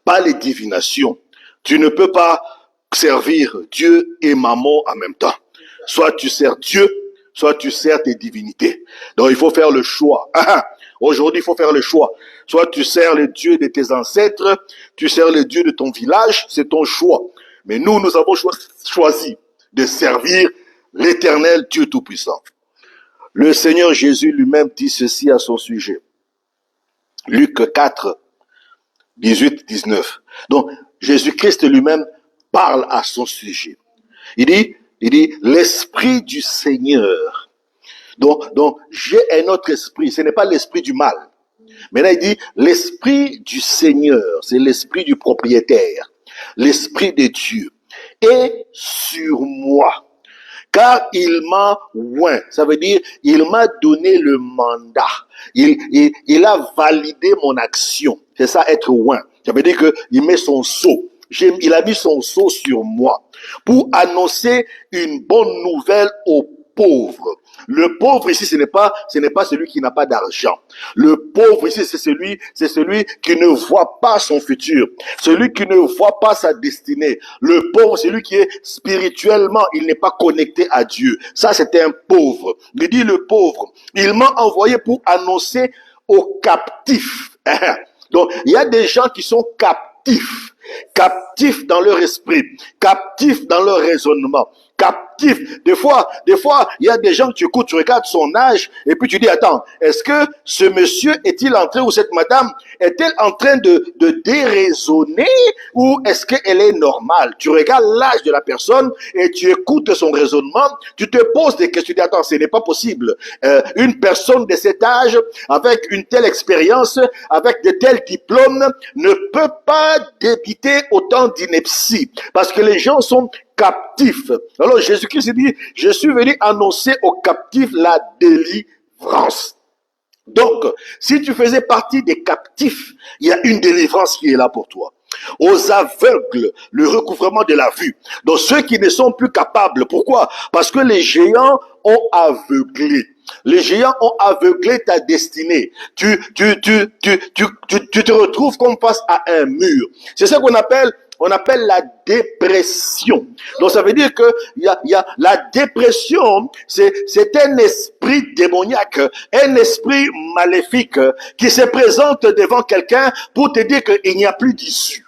[SPEAKER 1] pas les divinations. Tu ne peux pas servir Dieu et Maman en même temps. Soit tu sers Dieu, soit tu sers tes divinités. Donc il faut faire le choix. Aujourd'hui, il faut faire le choix. Soit tu sers le Dieu de tes ancêtres, tu sers le Dieu de ton village, c'est ton choix. Mais nous avons choisi de servir l'Éternel Dieu Tout-Puissant. Le Seigneur Jésus lui-même dit ceci à son sujet. Luc 4, 18, 19. Donc, Jésus-Christ lui-même parle à son sujet. Il dit, l'Esprit du Seigneur. Donc, j'ai un autre esprit. Ce n'est pas l'esprit du mal. Maintenant, il dit, l'Esprit du Seigneur, c'est l'Esprit du propriétaire, l'Esprit de Dieu, est sur moi. Car il m'a oint. Ça veut dire, il m'a donné le mandat. Il a validé mon action. C'est ça, être oint. Ça veut dire qu'il met son sceau. Il a mis son sceau sur moi pour annoncer une bonne nouvelle aux pauvres. Le pauvre ici, ce n'est pas celui qui n'a pas d'argent. Le pauvre ici, c'est celui qui ne voit pas son futur, celui qui ne voit pas sa destinée. Le pauvre, c'est celui qui est spirituellement, il n'est pas connecté à Dieu. Ça, c'est un pauvre. Il dit le pauvre. Il m'a envoyé pour annoncer aux captifs. Donc, il y a des gens qui sont captifs dans leur esprit, captifs dans leur raisonnement, captifs. Des fois, il y a des gens que tu écoutes, tu regardes son âge, et puis tu dis, attends, est-ce que ce monsieur est-il en train, ou cette madame, est-elle en train de déraisonner, ou est-ce qu'elle est normale? Tu regardes l'âge de la personne, et tu écoutes son raisonnement, tu te poses des questions, tu dis, attends, ce n'est pas possible. Une personne de cet âge, avec une telle expérience, avec de tels diplômes, ne peut pas débiter autant d'ineptie, parce que les gens sont captifs. Alors Jésus-Christ dit, je suis venu annoncer aux captifs la délivrance. Donc, si tu faisais partie des captifs, il y a une délivrance qui est là pour toi. Aux aveugles, le recouvrement de la vue. Donc ceux qui ne sont plus capables. Pourquoi? Parce que les géants ont aveuglé. Les géants ont aveuglé ta destinée. Tu te retrouves comme face à un mur. C'est ça qu'on appelle la dépression. Donc ça veut dire que la dépression, c'est un esprit démoniaque, un esprit maléfique qui se présente devant quelqu'un pour te dire qu'il n'y a plus d'issue.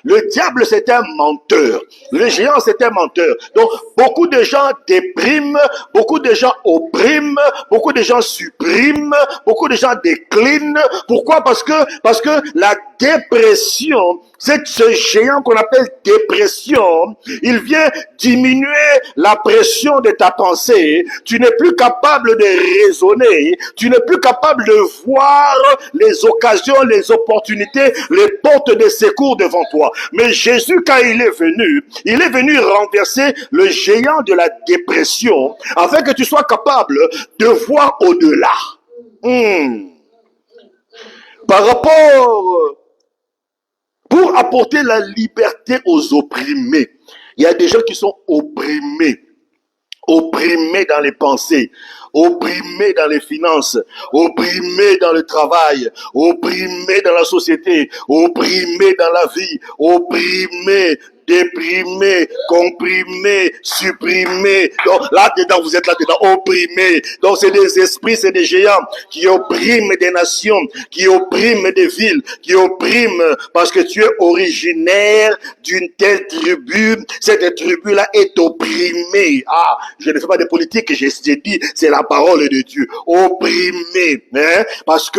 [SPEAKER 1] Le diable, c'est un menteur. Le géant, c'est un menteur. Donc, beaucoup de gens dépriment, beaucoup de gens oppriment, beaucoup de gens suppriment, beaucoup de gens déclinent. Pourquoi? Parce que la dépression, c'est ce géant qu'on appelle dépression, il vient diminuer la pression de ta pensée. Tu n'es plus capable de raisonner, tu n'es plus capable de voir les occasions, les opportunités, les portes de secours devant toi. Mais Jésus, quand il est venu renverser le géant de la dépression afin que tu sois capable de voir au-delà. Par rapport, pour apporter la liberté aux opprimés, il y a des gens qui sont opprimés dans les pensées, opprimés dans les finances, opprimés dans le travail, opprimés dans la société, opprimés dans la vie, opprimés, déprimés, comprimés, supprimés. Donc là-dedans, vous êtes là-dedans, opprimés. Donc c'est des esprits, c'est des géants qui oppriment des nations, qui oppriment des villes, qui oppriment parce que tu es originaire d'une telle tribu. Cette tribu-là est opprimée. Ah, je ne fais pas de politique, j'ai dit, c'est la parole de Dieu. Opprimé, hein? Parce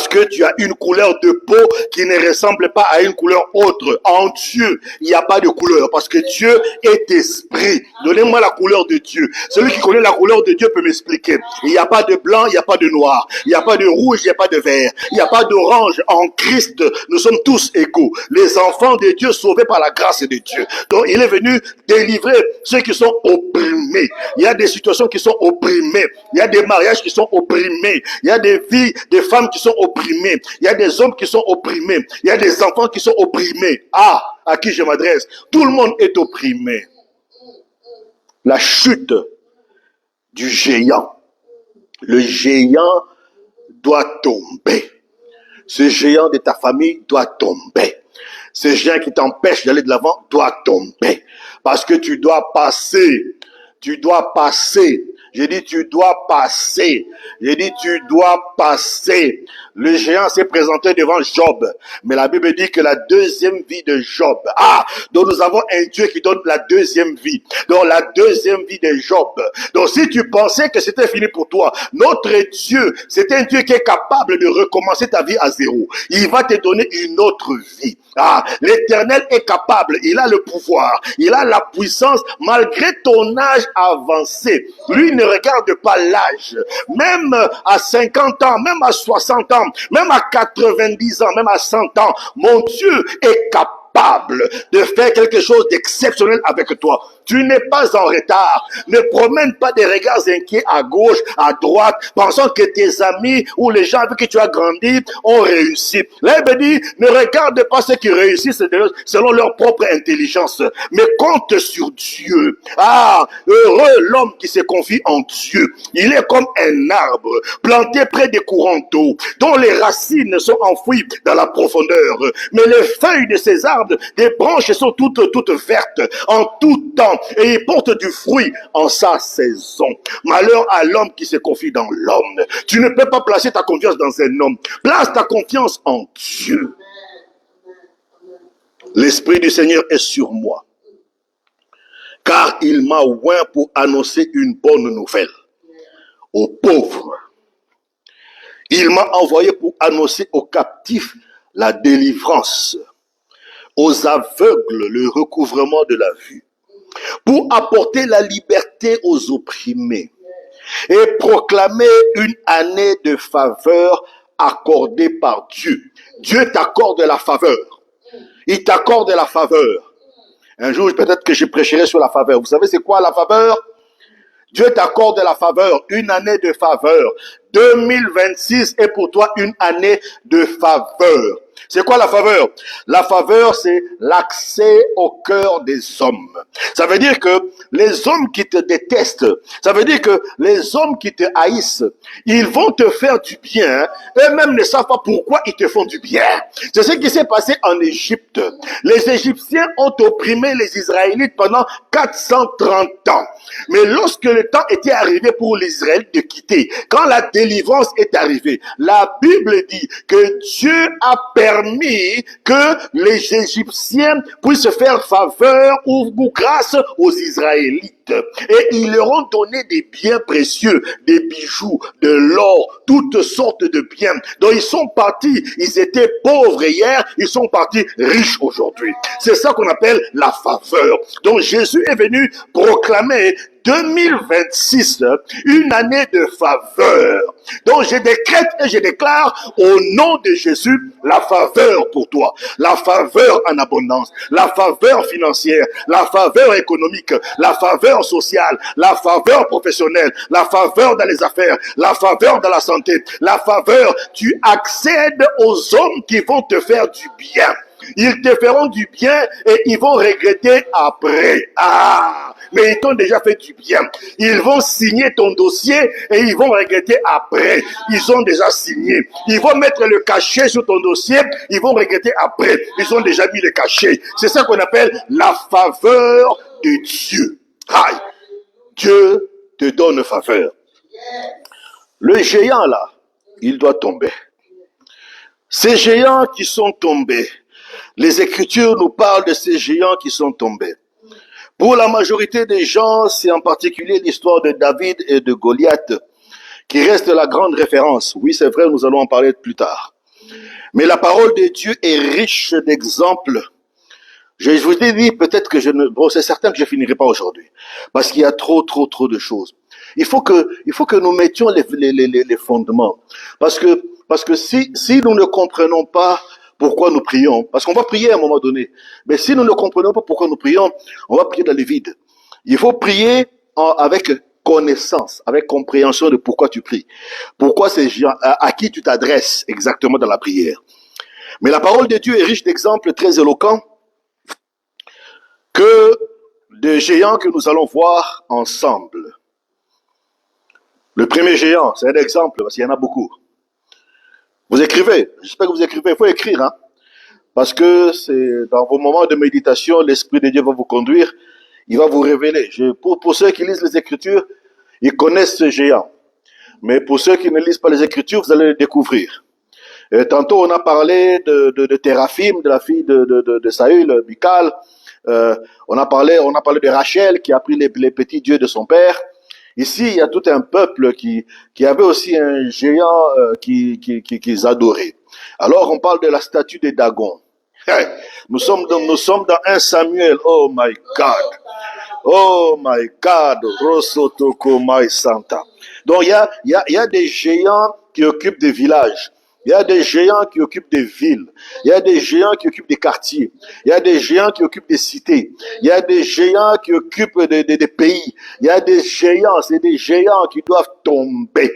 [SPEAKER 1] que tu as une couleur de peau qui ne ressemble pas à une couleur autre. En Dieu, il n'y a pas de couleur parce que Dieu est esprit. Donnez-moi la couleur de Dieu. Celui qui connaît la couleur de Dieu peut m'expliquer. Il n'y a pas de blanc, il n'y a pas de noir. Il n'y a pas de rouge, il n'y a pas de vert. Il n'y a pas d'orange. En Christ, nous sommes tous égaux. Les enfants de Dieu sauvés par la grâce de Dieu. Donc, il est venu délivrer ceux qui sont opprimés. Il y a des situations qui sont opprimées. Il y a des mariages qui sont opprimés. Il y a des vies, des femmes qui sont opprimés, il y a des hommes qui sont opprimés, il y a des enfants qui sont opprimés. Ah, à qui je m'adresse? Tout le monde est opprimé. La chute du géant. Le géant doit tomber. Ce géant de ta famille doit tomber. Ce géant qui t'empêche d'aller de l'avant doit tomber. Parce que tu dois passer. Tu dois passer. J'ai dit, tu dois passer. J'ai dit, tu dois passer. Le géant s'est présenté devant Job. Mais la Bible dit que la deuxième vie de Job. Ah, donc nous avons un Dieu qui donne la deuxième vie. Donc la deuxième vie de Job. Donc si tu pensais que c'était fini pour toi, notre Dieu, c'est un Dieu qui est capable de recommencer ta vie à zéro. Il va te donner une autre vie. Ah, l'Éternel est capable. Il a le pouvoir. Il a la puissance malgré ton âge avancé. Lui ne regarde pas l'âge. Même à 50 ans, même à 60 ans, même à 90 ans, même à 100 ans, mon Dieu est capable de faire quelque chose d'exceptionnel avec toi. Tu n'es pas en retard. Ne promène pas des regards inquiets à gauche, à droite, pensant que tes amis ou les gens avec qui tu as grandi ont réussi. Là, il me dit, ne regarde pas ceux qui réussissent selon leur propre intelligence, mais compte sur Dieu. Ah, heureux l'homme qui se confie en Dieu. Il est comme un arbre planté près des courants d'eau, dont les racines sont enfouies dans la profondeur. Mais les feuilles de ces arbres, des branches sont toutes vertes en tout temps. Et il porte du fruit en sa saison. Malheur à l'homme qui se confie dans l'homme. Tu ne peux pas placer ta confiance dans un homme. Place ta confiance en Dieu. L'Esprit du Seigneur est sur moi, car il m'a oint pour annoncer une bonne nouvelle aux pauvres. Il m'a envoyé pour annoncer aux captifs la délivrance, aux aveugles le recouvrement de la vue, pour apporter la liberté aux opprimés et proclamer une année de faveur accordée par Dieu. Dieu t'accorde la faveur. Il t'accorde la faveur. Un jour, peut-être que je prêcherai sur la faveur. Vous savez c'est quoi la faveur? Dieu t'accorde la faveur, une année de faveur. 2026 est pour toi une année de faveur. C'est quoi la faveur? La faveur, c'est l'accès au cœur des hommes. Ça veut dire que les hommes qui te détestent, ça veut dire que les hommes qui te haïssent, ils vont te faire du bien, eux-mêmes ne savent pas pourquoi ils te font du bien. C'est ce qui s'est passé en Égypte. Les Égyptiens ont opprimé les Israélites pendant 430 ans. Mais lorsque le temps était arrivé pour les Israélites de quitter, quand la délivrance est arrivée, la Bible dit que Dieu a permis que les Égyptiens puissent faire faveur ou grâce aux Israélites. Et ils leur ont donné des biens précieux, des bijoux, de l'or, toutes sortes de biens. Donc ils sont partis, ils étaient pauvres hier, ils sont partis riches aujourd'hui. C'est ça qu'on appelle la faveur. Donc Jésus est venu proclamer 2026, une année de faveur. Donc je décrète et je déclare au nom de Jésus la faveur pour toi, la faveur en abondance, la faveur financière, la faveur économique, la faveur sociale, la faveur professionnelle, la faveur dans les affaires, la faveur dans la santé, la faveur. Tu accèdes aux hommes qui vont te faire du bien. Ils te feront du bien et ils vont regretter après. Ah, mais ils t'ont déjà fait du bien. Ils vont signer ton dossier et ils vont regretter après. Ils ont déjà signé. Ils vont mettre le cachet sur ton dossier, ils vont regretter après. Ils ont déjà mis le cachet. C'est ça qu'on appelle la faveur de Dieu. Aïe. Dieu te donne faveur. Le géant là, il doit tomber. Ces géants qui sont tombés, les Écritures nous parlent de ces géants qui sont tombés. Pour la majorité des gens, c'est en particulier l'histoire de David et de Goliath qui reste la grande référence. Oui, c'est vrai, nous allons en parler plus tard. Mais la parole de Dieu est riche d'exemples. Je vous ai dit peut-être que c'est certain que je finirai pas aujourd'hui. Parce qu'il y a trop de choses. Il faut que nous mettions les fondements. Parce que si nous ne comprenons pas pourquoi nous prions, parce qu'on va prier à un moment donné, mais si nous ne comprenons pas pourquoi nous prions, on va prier dans le vide. Il faut prier avec connaissance, avec compréhension de pourquoi tu pries. Pourquoi ces gens, à qui tu t'adresses exactement dans la prière. Mais la parole de Dieu est riche d'exemples très éloquents que de géants que nous allons voir ensemble. Le premier géant, c'est un exemple, parce qu'il y en a beaucoup. Vous écrivez, j'espère que vous écrivez, il faut écrire, hein, parce que c'est dans vos moments de méditation, l'Esprit de Dieu va vous conduire, il va vous révéler. Pour ceux qui lisent les Écritures, ils connaissent ce géant. Mais pour ceux qui ne lisent pas les Écritures, vous allez le découvrir. Et tantôt, on a parlé de Téraphim, de la fille de Saül, Michal. On a parlé de Rachel qui a pris les petits dieux de son père. Ici, il y a tout un peuple qui avait aussi un géant qu'ils adoraient. Alors, on parle de la statue de Dagon. Hey, nous sommes dans 1 Samuel. Oh my God. Oh my God. Rosotoko my Santa. Donc, il y a des géants qui occupent des villages. Il y a des géants qui occupent des villes. Il y a des géants qui occupent des quartiers. Il y a des géants qui occupent des cités. Il y a des géants qui occupent des pays. Il y a des géants, c'est des géants qui doivent tomber.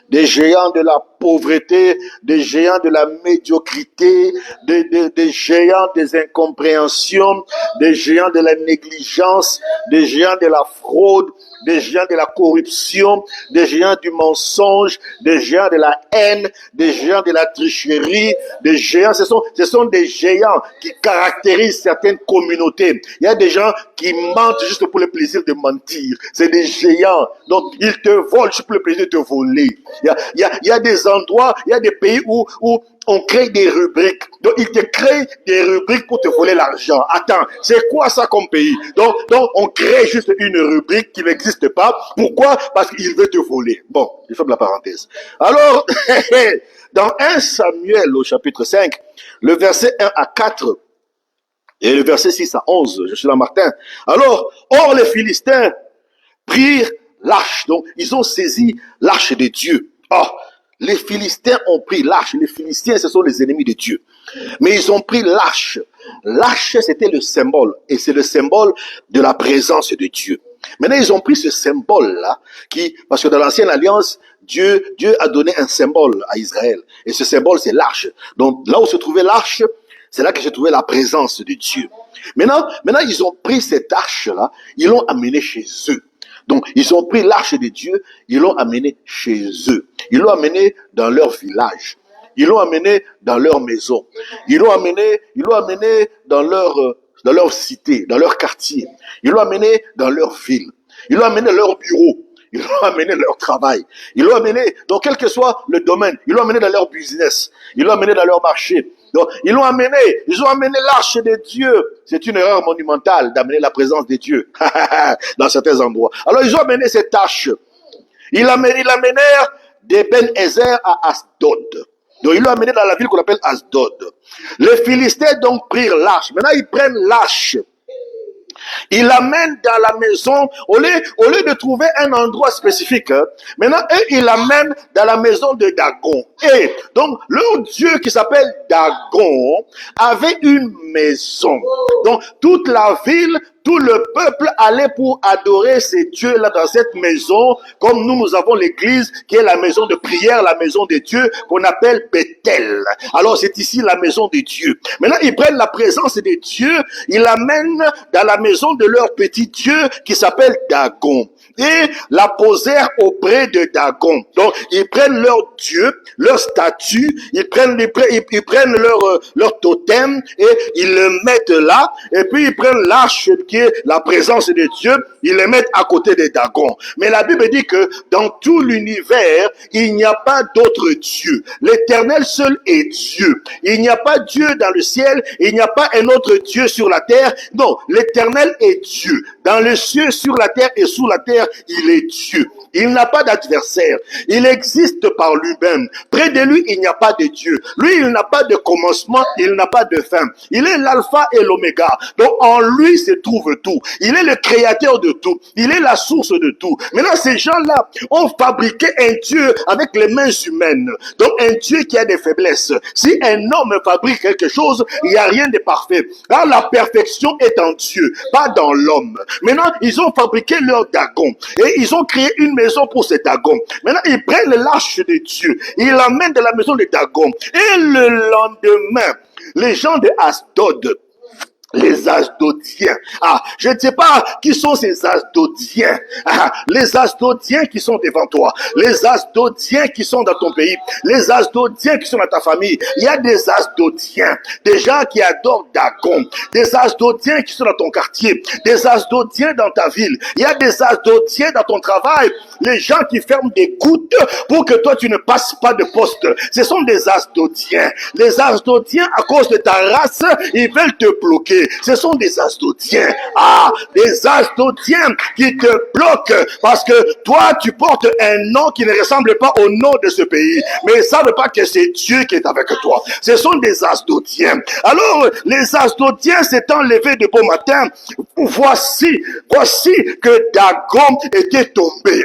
[SPEAKER 1] Des géants de la pauvreté, des géants de la médiocrité, des géants des incompréhensions, des géants de la négligence, des géants de la fraude, des géants de la corruption, des géants du mensonge, des géants de la haine, des géants de la tricherie, des géants, ce sont des géants qui caractérisent certaines communautés. Il y a des gens qui mentent juste pour le plaisir de mentir. C'est des géants. Donc, ils te volent juste pour le plaisir de te voler. Il y a des endroits, il y a des pays où on crée des rubriques. Donc, ils te créent des rubriques pour te voler l'argent. Attends, c'est quoi ça comme pays? Donc, on crée juste une rubrique qui n'existe pas. Pourquoi? Parce qu'il veut te voler. Bon, je ferme la parenthèse. Alors, dans 1 Samuel au chapitre 5, le verset 1 à 4 et le verset 6 à 11, je suis là Martin. Alors, or les Philistins prirent l'arche. Donc, ils ont saisi l'arche de Dieu. Oh, les Philistins ont pris l'arche. Les Philistins, ce sont les ennemis de Dieu. Mais ils ont pris l'arche. L'arche, c'était le symbole. Et c'est le symbole de la présence de Dieu. Maintenant, ils ont pris ce symbole-là, parce que dans l'ancienne alliance, Dieu a donné un symbole à Israël. Et ce symbole, c'est l'arche. Donc là où se trouvait l'arche, c'est là que se trouvait la présence de Dieu. Maintenant, ils ont pris cette arche-là, ils l'ont amenée chez eux. Donc, ils ont pris l'arche de Dieu, ils l'ont amenée chez eux. Ils l'ont amenée dans leur village. Ils l'ont amenée dans leur maison. Ils l'ont amenée dans leur cité, dans leur quartier. Ils l'ont amenée dans leur ville. Ils l'ont amenée dans leur bureau. Ils l'ont amené dans leur travail. Ils l'ont amené, donc quel que soit le domaine, ils l'ont amené dans leur business. Ils l'ont amené dans leur marché. Donc, ils ont amené l'arche de Dieu. C'est une erreur monumentale d'amener la présence de Dieu dans certains endroits. Alors, ils ont amené cette arche. Ils l'amenèrent d'Eben-Ezer à Asdod. Donc, ils l'ont amené dans la ville qu'on appelle Asdod. Les Philistins donc prirent l'arche. Maintenant, ils prennent l'arche. Ils l'amènent dans la maison, au lieu de trouver un endroit spécifique. Maintenant, eux, ils l'amènent dans la maison de Dagon. Et donc, leur Dieu qui s'appelle Dagon avait une maison. Donc, toute la ville, tout le peuple allait pour adorer ces dieux-là dans cette maison, comme nous avons l'église qui est la maison de prière, la maison de Dieu, qu'on appelle Bethel. Alors c'est ici la maison de Dieu. Maintenant, ils prennent la présence de Dieu, ils l'amènent dans la maison de leur petit Dieu qui s'appelle Dagon. Et la posèrent auprès de Dagon. Donc, ils prennent leur Dieu, leur statue, ils prennent leur totem et ils le mettent là. Et puis, ils prennent l'arche qui est la présence de Dieu, ils le mettent à côté de Dagon. Mais la Bible dit que dans tout l'univers, il n'y a pas d'autre Dieu. L'Éternel seul est Dieu. Il n'y a pas Dieu dans le ciel, il n'y a pas un autre Dieu sur la terre. Non, l'Éternel est Dieu. Dans les cieux, sur la terre et sous la terre, il est Dieu. Il n'a pas d'adversaire. Il existe par lui-même. Près de lui, il n'y a pas de Dieu. Lui, il n'a pas de commencement, il n'a pas de fin. Il est l'alpha et l'oméga. Donc, en lui se trouve tout. Il est le créateur de tout. Il est la source de tout. Maintenant, ces gens-là ont fabriqué un Dieu avec les mains humaines. Donc, un Dieu qui a des faiblesses. Si un homme fabrique quelque chose, il n'y a rien de parfait. Car la perfection est en Dieu, pas dans l'homme. Maintenant, ils ont fabriqué leur Dagon. Et ils ont créé une maison pour ces Dagon. Maintenant, ils prennent l'arche de Dieu. Ils l'amènent de la maison de Dagon. Et le lendemain, les gens de Asdod, les Asdodiens. Je ne sais pas qui sont ces Asdodiens. Les Asdodiens qui sont devant toi. Les Asdodiens qui sont dans ton pays. Les Asdodiens qui sont dans ta famille. Il y a des Asdodiens. Des gens qui adorent Dagon. Des Asdodiens qui sont dans ton quartier. Des Asdodiens dans ta ville. Il y a des Asdodiens dans ton travail. Les gens qui ferment des gouttes pour que toi tu ne passes pas de poste. Ce sont des Asdodiens. Les Asdodiens, à cause de ta race, ils veulent te bloquer. Ce sont des Asdodiens. Des Asdodiens qui te bloquent parce que toi, tu portes un nom qui ne ressemble pas au nom de ce pays. Mais ils ne savent pas que c'est Dieu qui est avec toi. Ce sont des Asdodiens. Alors, les Asdodiens s'étant levés de bon matin, voici que Dagon était tombé.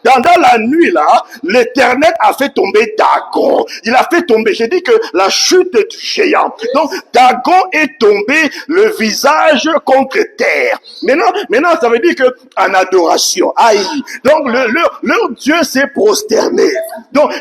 [SPEAKER 1] Dans la nuit là, l'Éternel a fait tomber Dagon. Il a fait tomber, j'ai dit que la chute du géant. Donc, Dagon est tombé le visage contre terre. Maintenant, ça veut dire que en adoration. Donc, leur Dieu s'est prosterné. Donc,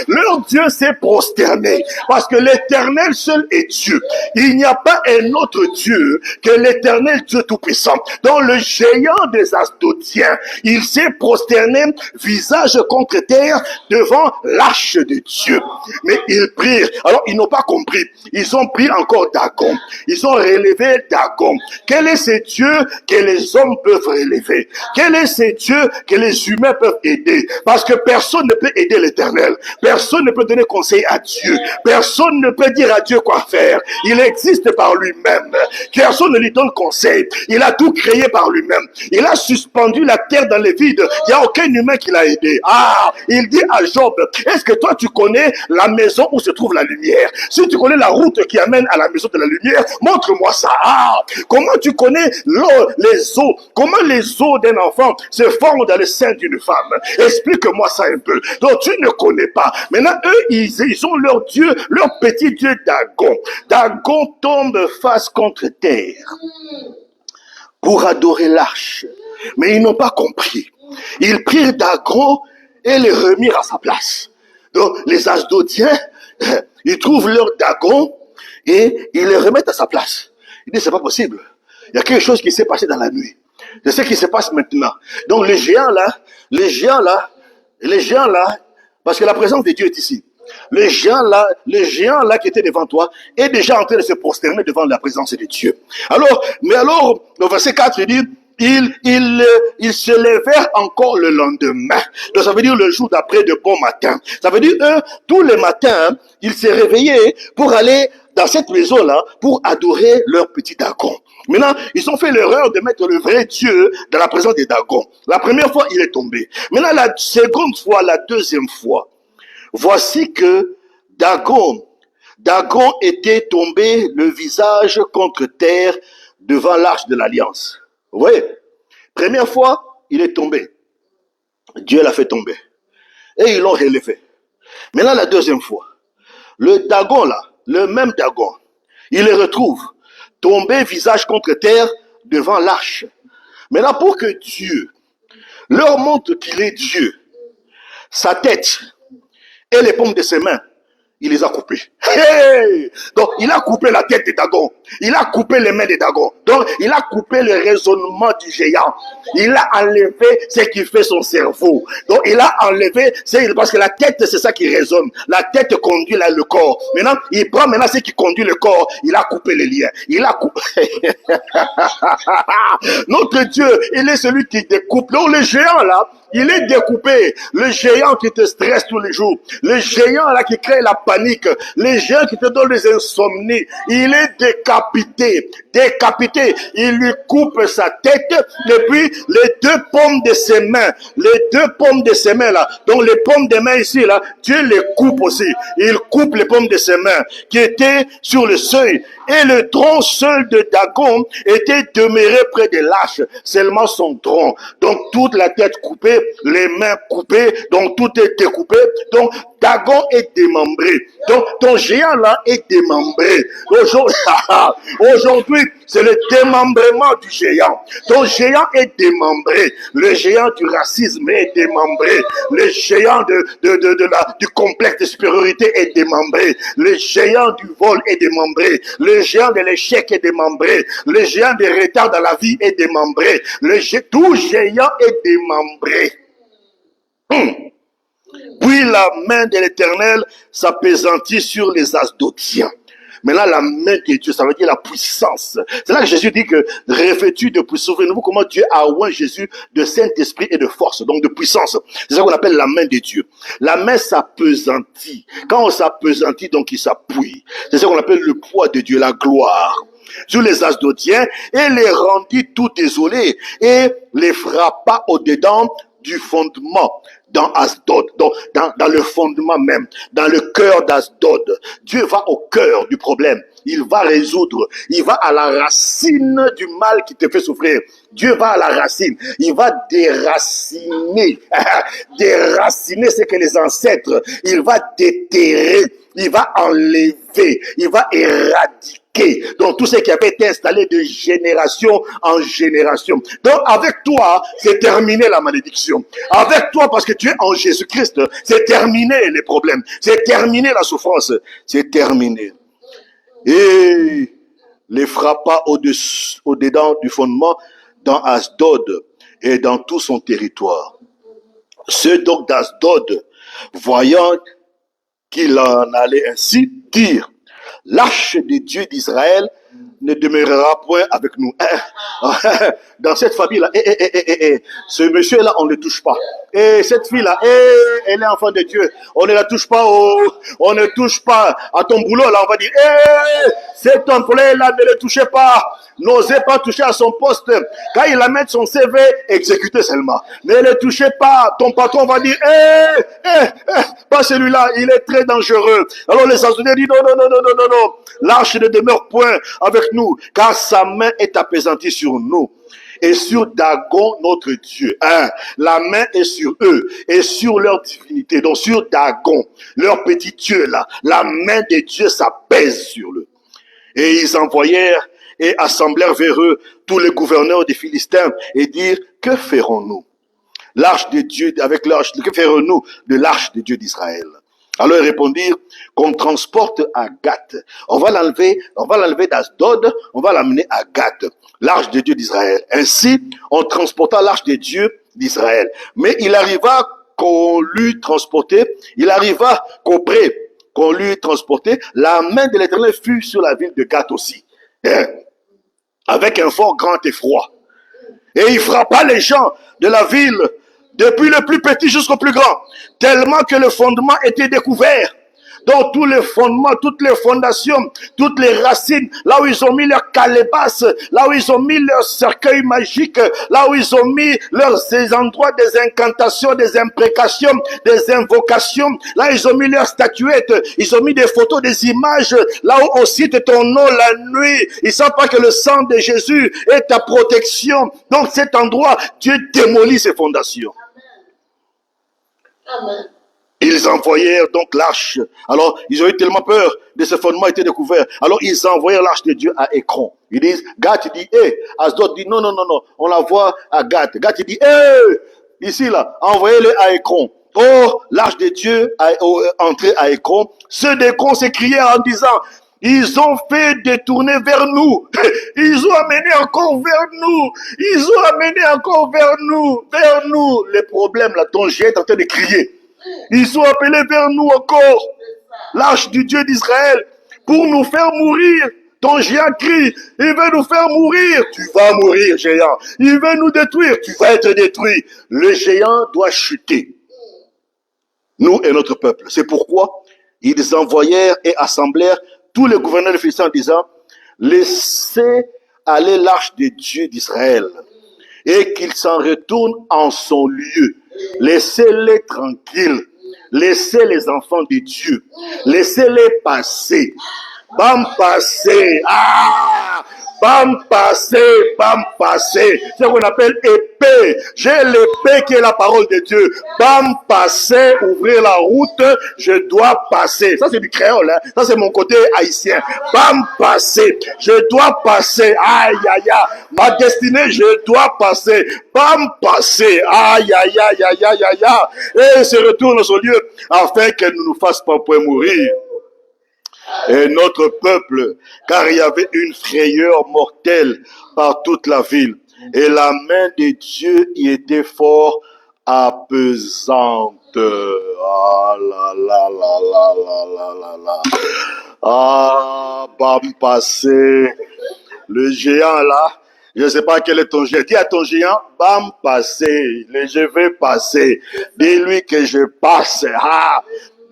[SPEAKER 1] leur Dieu s'est prosterné. Parce que l'Éternel seul est Dieu. Il n'y a pas un autre Dieu que l'Éternel Dieu Tout-Puissant. Donc, le géant des Asdodiens, il s'est prosterné visage contre terre devant l'arche de Dieu. Mais ils prirent. Alors, ils n'ont pas compris. Ils ont pris encore Dagon. Ils ont relevé Dagon. Quel est ce Dieu que les hommes peuvent relever? Quel est ce Dieu que les humains peuvent aider? Parce que personne ne peut aider l'Éternel. Personne ne peut donner conseil à Dieu. Personne ne peut dire à Dieu quoi faire. Il existe par lui-même. Personne ne lui donne conseil. Il a tout créé par lui-même. Il a suspendu la terre dans le vide. Il n'y a aucun humain qui l'a aidé. Il dit à Job, est-ce que toi tu connais la maison où se trouve la lumière? Si tu connais la route qui amène à la maison de la lumière, montre-moi ça. Comment tu connais l'eau, les eaux? Comment les eaux d'un enfant se forment dans le sein d'une femme? Explique-moi ça un peu. Donc tu ne connais pas. Maintenant, eux, ils ont leur Dieu, leur petit Dieu Dagon. Dagon tombe face contre terre pour adorer l'arche. Mais ils n'ont pas compris. Ils prirent Dagon et les remirent à sa place. Donc, les Asdodiens, ils trouvent leur Dagon et ils les remettent à sa place. Ils disent, c'est pas possible. Il y a quelque chose qui s'est passé dans la nuit. C'est ce qui se passe maintenant. Donc, les géants là, parce que la présence de Dieu est ici. Le géant là qui était devant toi est déjà en train de se prosterner devant la présence de Dieu. Alors, le verset 4, il dit, ils se levèrent encore le lendemain. Donc ça veut dire le jour d'après de bon matin. Ça veut dire eux, tous les matins, ils se réveillaient pour aller dans cette maison-là pour adorer leur petit Dagon. Maintenant, ils ont fait l'erreur de mettre le vrai Dieu dans la présence des Dagons. La première fois, il est tombé. Maintenant, la seconde fois, la deuxième fois, voici que Dagon était tombé le visage contre terre devant l'arche de l'alliance. Vous voyez? Première fois, il est tombé. Dieu l'a fait tomber. Et ils l'ont relevé. Maintenant, la deuxième fois, le Dagon là, le même Dagon, il les retrouve tombé visage contre terre devant l'arche. Maintenant, pour que Dieu leur montre qu'il est Dieu, sa tête et les paumes de ses mains, il les a coupés. Hey! Donc, il a coupé la tête de Dagon. Il a coupé les mains de Dagon. Donc, il a coupé le raisonnement du géant. Il a enlevé ce qui fait son cerveau. Donc, il a enlevé, parce que la tête, c'est ça qui raisonne. La tête conduit là, le corps. Maintenant, il prend maintenant ce qui conduit le corps. Il a coupé les liens. Il a coupé. Notre Dieu, il est celui qui découpe. Donc, le géant là, il est découpé. Le géant qui te stresse tous les jours. Le géant là qui crée la panique. Le géant qui te donne des insomnies. Il est décapité. Décapité. Il lui coupe sa tête et puis les deux paumes de ses mains. Les deux paumes de ses mains là. Donc les paumes des mains ici là, Dieu les coupe aussi. Il coupe les paumes de ses mains qui étaient sur le seuil. Et le tronc seul de Dagon était demeuré près de l'arche. Seulement son tronc. Donc toute la tête coupée, les mains coupées, donc tout est découpé. Donc Dagon est démembré. Donc ton géant là est démembré. Aujourd'hui, c'est le démembrement du géant. Ton géant est démembré. Le géant du racisme est démembré. Le géant du complexe de supériorité est démembré. Le géant du vol est démembré. Le géant de l'échec est démembré. Le géant des retards dans la vie est démembré. Tout géant est démembré. Puis la main de l'Éternel s'appesantit sur les Asdodiens. Maintenant, la main de Dieu, ça veut dire la puissance. C'est là que Jésus dit que, revêtu de puissance, souvenez-vous comment Dieu a oint Jésus de Saint-Esprit et de force, donc de puissance. C'est ça qu'on appelle la main de Dieu. La main s'appesantit. Quand on s'appesantit, donc il s'appuie. C'est ça qu'on appelle le poids de Dieu, la gloire. Sur les Asdodiens, et les rendit tout désolés, et les frappa au-dedans du fondement dans Asdod, dans le fondement même, dans le cœur d'Asdod. Dieu va au cœur du problème. Il va résoudre. Il va à la racine du mal qui te fait souffrir. Dieu va à la racine. Il va déraciner. Déraciner ce que les ancêtres. Il va déterrer. Il va enlever. Il va éradiquer. Donc tout ce qui avait été installé de génération en génération. Donc avec toi, c'est terminé la malédiction. Avec toi, parce que tu es en Jésus-Christ, c'est terminé les problèmes. C'est terminé la souffrance. C'est terminé. Et les frappa au-dedans du fondement dans Asdod et dans tout son territoire. Ceux donc d'Asdod, voyant qu'il en allait ainsi, dirent: l'arche des dieux d'Israël ne demeurera point avec nous. Dans cette famille-là, ce monsieur-là, on ne le touche pas. Et cette fille-là, elle est enfant de Dieu. On ne la touche pas, on ne touche pas à ton boulot, là, on va dire, cet employé-là, ne le touchez pas. N'osez pas toucher à son poste. Quand il amène son CV, exécutez seulement. Ne le touchez pas. Ton patron va dire, pas celui-là, il est très dangereux. Alors les Asdodiens disent, non. L'arche ne demeure point avec nous, car sa main est apaisantie sur nous. Et sur Dagon, notre Dieu. La main est sur eux et sur leur divinité. Donc sur Dagon, leur petit Dieu là, la main de Dieu s'apaise sur eux. Et ils envoyèrent et assemblèrent vers eux tous les gouverneurs des Philistins et dirent: que ferons-nous? l'arche de Dieu, avec l'arche, que ferons-nous de l'arche de Dieu d'Israël? Alors ils répondirent qu'on transporte à Gath. On va l'enlever d'Asdod, on va l'amener à Gath, l'arche de Dieu d'Israël. Ainsi, on transporta l'arche de Dieu d'Israël. Mais il arriva qu'on lui transportait, qu'auprès qu'on lui transportait, la main de l'Éternel fut sur la ville de Gath aussi, avec un fort grand effroi. Et il frappa les gens de la ville, depuis le plus petit jusqu'au plus grand, tellement que le fondement était découvert. Donc tous les fondements, toutes les fondations, toutes les racines, là où ils ont mis leurs calebasses, là où ils ont mis leurs cercueils magiques, là où ils ont mis ces endroits des incantations, des imprécations, des invocations, là ils ont mis leurs statuettes, ils ont mis des photos, des images, là où on cite ton nom la nuit. Ils ne savent pas que le sang de Jésus est ta protection. Donc cet endroit, Dieu démolit ces fondations. Amen. Ils envoyèrent donc l'arche. Alors, ils ont eu tellement peur de ce fondement était découvert. Alors, ils envoyèrent l'arche de Dieu à Écron. Ils disent, Gath dit, Asdod dit, non, on la voit à Gath. Gath dit, ici là, envoyez-le à Écron. Or, l'arche de Dieu est entrée à Écron. Ceux d'Écron s'écrièrent en disant, ils ont fait détourner vers nous. Ils ont amené encore vers nous. Ils ont amené encore vers nous. Les problèmes là dont j'ai est en train de crier. Ils ont appelé vers nous encore l'arche du Dieu d'Israël pour nous faire mourir. Ton géant crie, il veut nous faire mourir. Tu vas mourir, géant. Il veut nous détruire. Tu vas être détruit. Le géant doit chuter. Nous et notre peuple. C'est pourquoi ils envoyèrent et assemblèrent tous les gouverneurs de Philistins en disant, laissez aller l'arche de Dieu d'Israël et qu'il s'en retourne en son lieu. Laissez-les tranquilles. Laissez les enfants de Dieu. Laissez-les passer. Bam passer. Bam passer. C'est ce qu'on appelle épée. J'ai l'épée qui est la parole de Dieu. Bam passer, ouvrir la route. Je dois passer. Ça c'est du créole, hein. Ça c'est mon côté haïtien. Bam passer. Je dois passer. Aïe aïe aïe. Ma destinée, je dois passer. Bam passer. Aïe aïe aïe aïe aïe aïe aïe. Et se retourne à son lieu afin qu'elle ne nous fasse pas point mourir. Et notre peuple, car il y avait une frayeur mortelle par toute la ville. Et la main de Dieu y était fort apesante. Ah là là là là là là là là. Ah, bam passé. Le géant là, je ne sais pas quel est ton géant. Dis à ton géant, bam passé. Je vais passer. Dis-lui que je passe. Ah.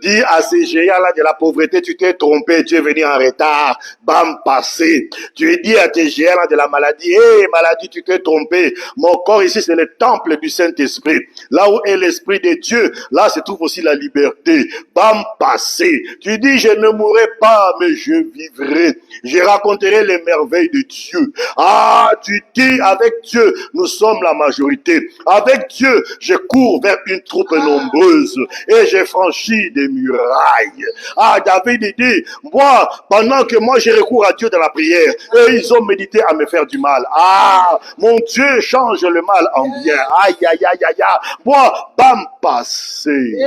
[SPEAKER 1] Dis à ces géants-là de la pauvreté, tu t'es trompé, tu es venu en retard, bam, passé. Tu dis à tes géants-là de la maladie, maladie, tu t'es trompé. Mon corps ici, c'est le temple du Saint-Esprit. Là où est l'Esprit de Dieu, là se trouve aussi la liberté. Bam, passé. Tu dis, je ne mourrai pas, mais je vivrai. Je raconterai les merveilles de Dieu. Ah, tu dis, avec Dieu, nous sommes la majorité. Avec Dieu, je cours vers une troupe nombreuse et j'ai franchi des murailles. Ah, David dit, moi, pendant que moi j'ai recours à Dieu dans la prière, et ils ont médité à me faire du mal. Ah, mon Dieu change le mal en bien. Aïe, aïe, aïe, aïe, aïe. Moi, bam, passé.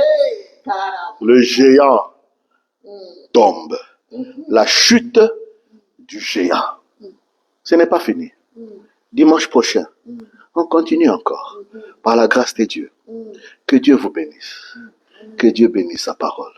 [SPEAKER 1] Le géant tombe. La chute du géant. Ce n'est pas fini. Dimanche prochain, on continue encore. Par la grâce de Dieu. Que Dieu vous bénisse. Que Dieu bénisse sa parole.